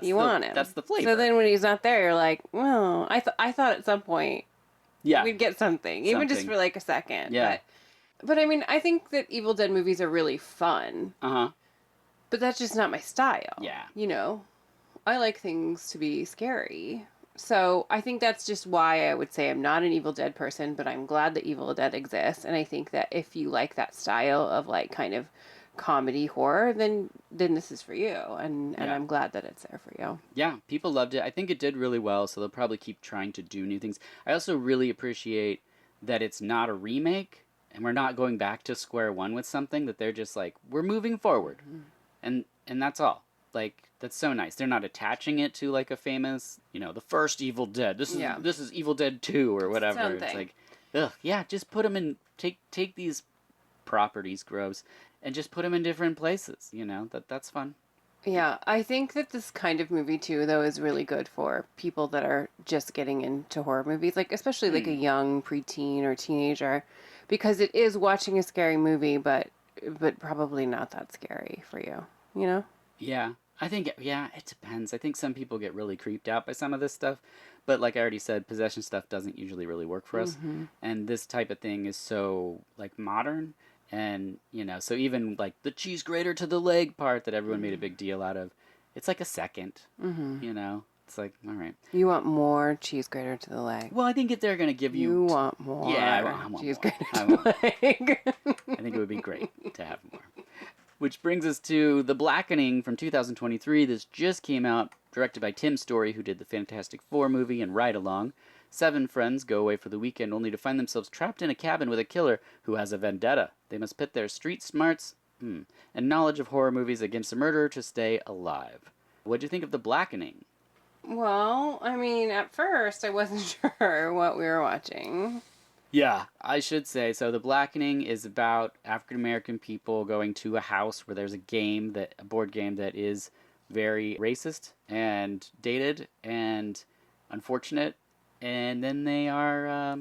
you want him. That's the flavor. So then when he's not there, you're like, well, I thought at some point, we'd get something, even just for like a second. Yeah. But I mean, I think that Evil Dead movies are really fun. But that's just not my style. Yeah. You know, I like things to be scary. So I think that's just why I would say I'm not an Evil Dead person, but I'm glad that Evil Dead exists. And I think that if you like that style of like kind of comedy horror, then this is for you. And I'm glad that it's there for you. Yeah, people loved it. I think it did really well, so they'll probably keep trying to do new things. I also really appreciate that it's not a remake, and we're not going back to square one with something, that they're just like, we're moving forward. And that's all. Like, that's so nice. They're not attaching it to like a famous, you know, the first Evil Dead. This is Evil Dead 2 or whatever. Something. It's like, ugh, yeah, just put them in, take these properties, gross, and just put them in different places, you know, that's fun. Yeah, I think that this kind of movie too, though, is really good for people that are just getting into horror movies, like especially like a young preteen or teenager, because it is watching a scary movie, but probably not that scary for you, you know? Yeah. I think, it depends. I think some people get really creeped out by some of this stuff. But like I already said, possession stuff doesn't usually really work for us. And this type of thing is so, like, modern. And, you know, so even, like, the cheese grater to the leg part that everyone made a big deal out of, it's like a second, you know? It's like, all right. You want more cheese grater to the leg. Well, I think if they're going to give you... You want more. Yeah, I want cheese more. grater to the leg. I think it would be great to have more. Which brings us to The Blackening from 2023. This just came out, directed by Tim Story, who did the Fantastic Four movie and Ride Along. 7 friends go away for the weekend only to find themselves trapped in a cabin with a killer who has a vendetta. They must pit their street smarts and knowledge of horror movies against a murderer to stay alive. What'd you think of The Blackening? Well, I mean, at first I wasn't sure what we were watching. Yeah, I should say. So The Blackening is about African-American people going to a house where there's a board game that is very racist and dated and unfortunate, and then they are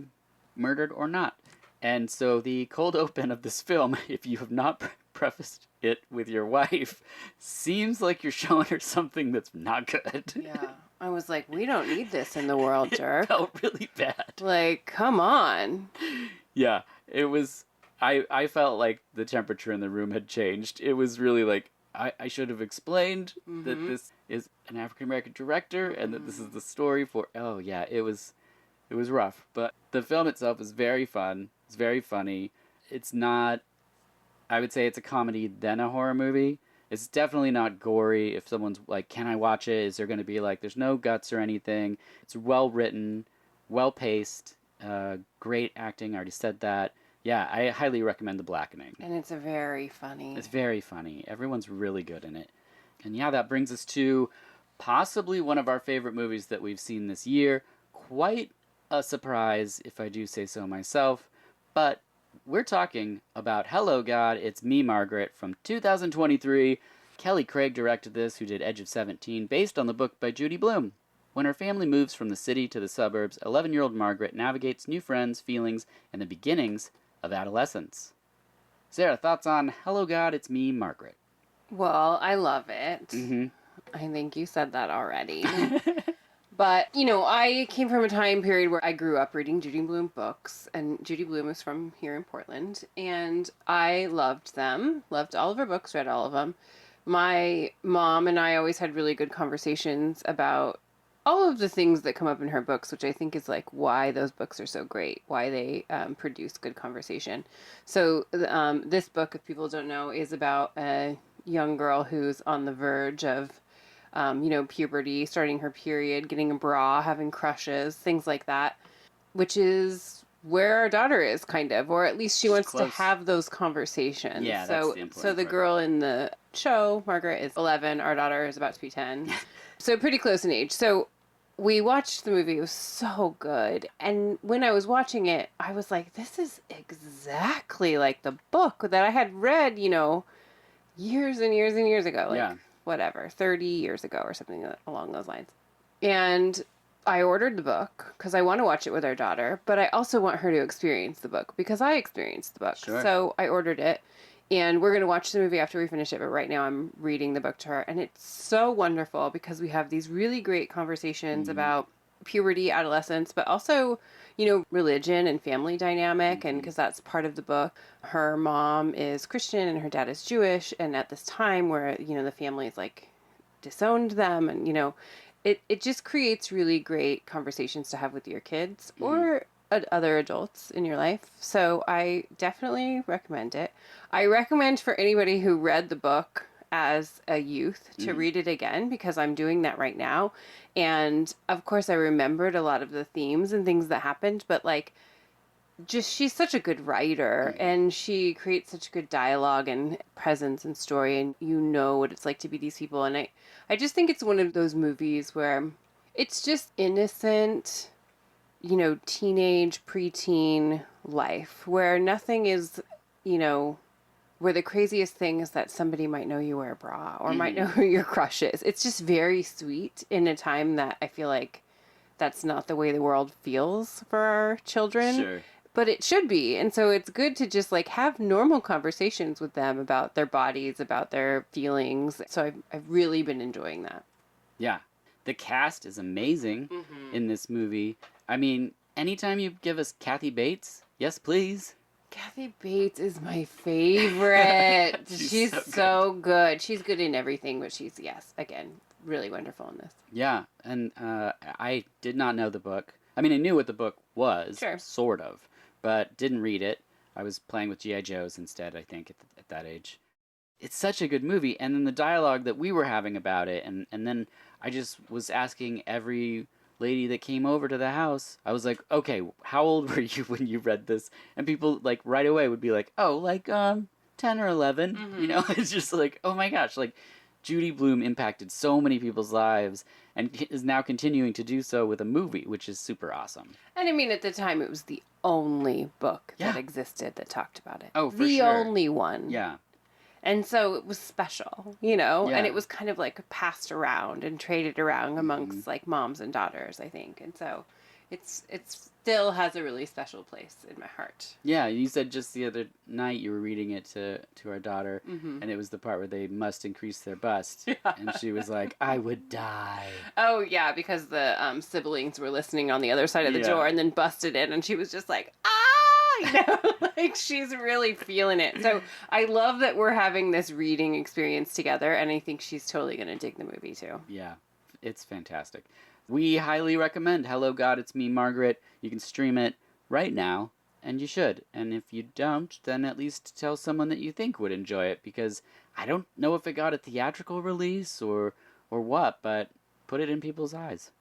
murdered or not. And so the cold open of this film, if you have not prefaced it with your wife, seems like you're showing her something that's not good. Yeah. I was like, we don't need this in the world, Dirk. It felt really bad. Like, come on. Yeah, it was... I felt like the temperature in the room had changed. It was really like, I should have explained that this is an African-American director and that this is the story for... Oh, yeah, it was rough. But the film itself is very fun. It's very funny. It's not... I would say it's a comedy then a horror movie. It's definitely not gory. If someone's like, can I watch it? Is there going to be like, there's no guts or anything. It's well written, well paced, great acting. I already said that. Yeah, I highly recommend The Blackening. And it's very funny. It's very funny. Everyone's really good in it. And yeah, that brings us to possibly one of our favorite movies that we've seen this year. Quite a surprise, if I do say so myself. But we're talking about Hello, God, It's Me, Margaret, from 2023. Kelly Craig directed this, who did Edge of 17, based on the book by Judy Blume. When her family moves from the city to the suburbs, 11-year-old Margaret navigates new friends, feelings, and the beginnings of adolescence. Sarah, thoughts on Hello, God, It's Me, Margaret? Well, I love it. I think you said that already. But, you know, I came from a time period where I grew up reading Judy Blume books, and Judy Blume is from here in Portland, and I loved them, loved all of her books, read all of them. My mom and I always had really good conversations about all of the things that come up in her books, which I think is like why those books are so great, why they produce good conversation. So this book, if people don't know, is about a young girl who's on the verge of, puberty, starting her period, getting a bra, having crushes, things like that, which is where our daughter is, kind of, or at least she wants to have those conversations. Yeah, so, that's the important So the part. girl in the show, Margaret, is 11. Our daughter is about to be 10. So pretty close in age. So we watched the movie. It was so good. And when I was watching it, I was like, this is exactly like the book that I had read, years and years and years ago. Like, whatever, 30 years ago or something along those lines. And I ordered the book because I want to watch it with our daughter, but I also want her to experience the book because I experienced the book. Sure. So I ordered it, and we're going to watch the movie after we finish it. But right now I'm reading the book to her, and it's so wonderful because we have these really great conversations about puberty, adolescence, but also, religion and family dynamic. And because that's part of the book, her mom is Christian and her dad is Jewish. And at this time where, the family is like disowned them and, it just creates really great conversations to have with your kids or other adults in your life. So I definitely recommend it. I recommend for anybody who read the book as a youth to read it again, because I'm doing that right now. And of course I remembered a lot of the themes and things that happened, but she's such a good writer and she creates such good dialogue and presence and story, and what it's like to be these people. And I just think it's one of those movies where it's just innocent, teenage, preteen life where nothing is, where the craziest thing is that somebody might know you wear a bra or might know who your crush is. It's just very sweet in a time that I feel like that's not the way the world feels for our children. Sure. But it should be. And so it's good to just have normal conversations with them about their bodies, about their feelings. So I've really been enjoying that. Yeah. The cast is amazing in this movie. I mean, anytime you give us Kathy Bates, yes, please. Kathy Bates is my favorite. She's so good. She's good in everything, but she's, again, really wonderful in this. Yeah. And I did not know the book. I mean, I knew what the book was, sort of, but didn't read it. I was playing with G.I. Joes instead, I think, at that age. It's such a good movie. And then the dialogue that we were having about it, and then I just was asking every lady that came over to the house, I was like, okay, how old were you when you read this? And people, right away would be like, oh, 10 or 11. It's just oh my gosh, Judy Blume impacted so many people's lives and is now continuing to do so with a movie, which is super awesome. And I mean, at the time, it was the only book that existed that talked about it. Oh, for sure. The only one. Yeah. And so it was special, and it was kind of passed around and traded around amongst moms and daughters, I think. And so it still has a really special place in my heart. Yeah, you said just the other night you were reading it to our daughter, and it was the part where they must increase their bust, and she was like, I would die. Oh, yeah, because the siblings were listening on the other side of the door and then busted in, and she was just like, ah! She's really feeling it. So I love that we're having this reading experience together, and I think she's totally going to dig the movie, too. Yeah, it's fantastic. We highly recommend Hello God, It's Me, Margaret. You can stream it right now, and you should. And if you don't, then at least tell someone that you think would enjoy it, because I don't know if it got a theatrical release or what, but put it in people's eyes.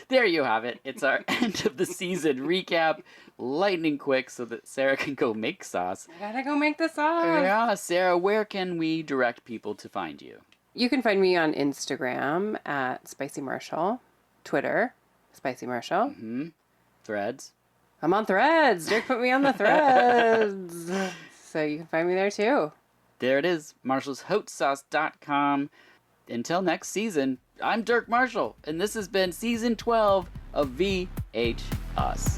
There you have it. It's our end of the season recap. Lightning quick so that Sarah can go make sauce. I gotta go make the sauce. Yeah, Sarah, where can we direct people to find you? You can find me on Instagram at Spicy Marshall, Twitter, Spicy Marshall. Threads. I'm on Threads. Dirk put me on the Threads. So you can find me there too. There it is, marshallshotsauce.com. Until next season, I'm Dirk Marshall, and this has been Season 12 of VH Us.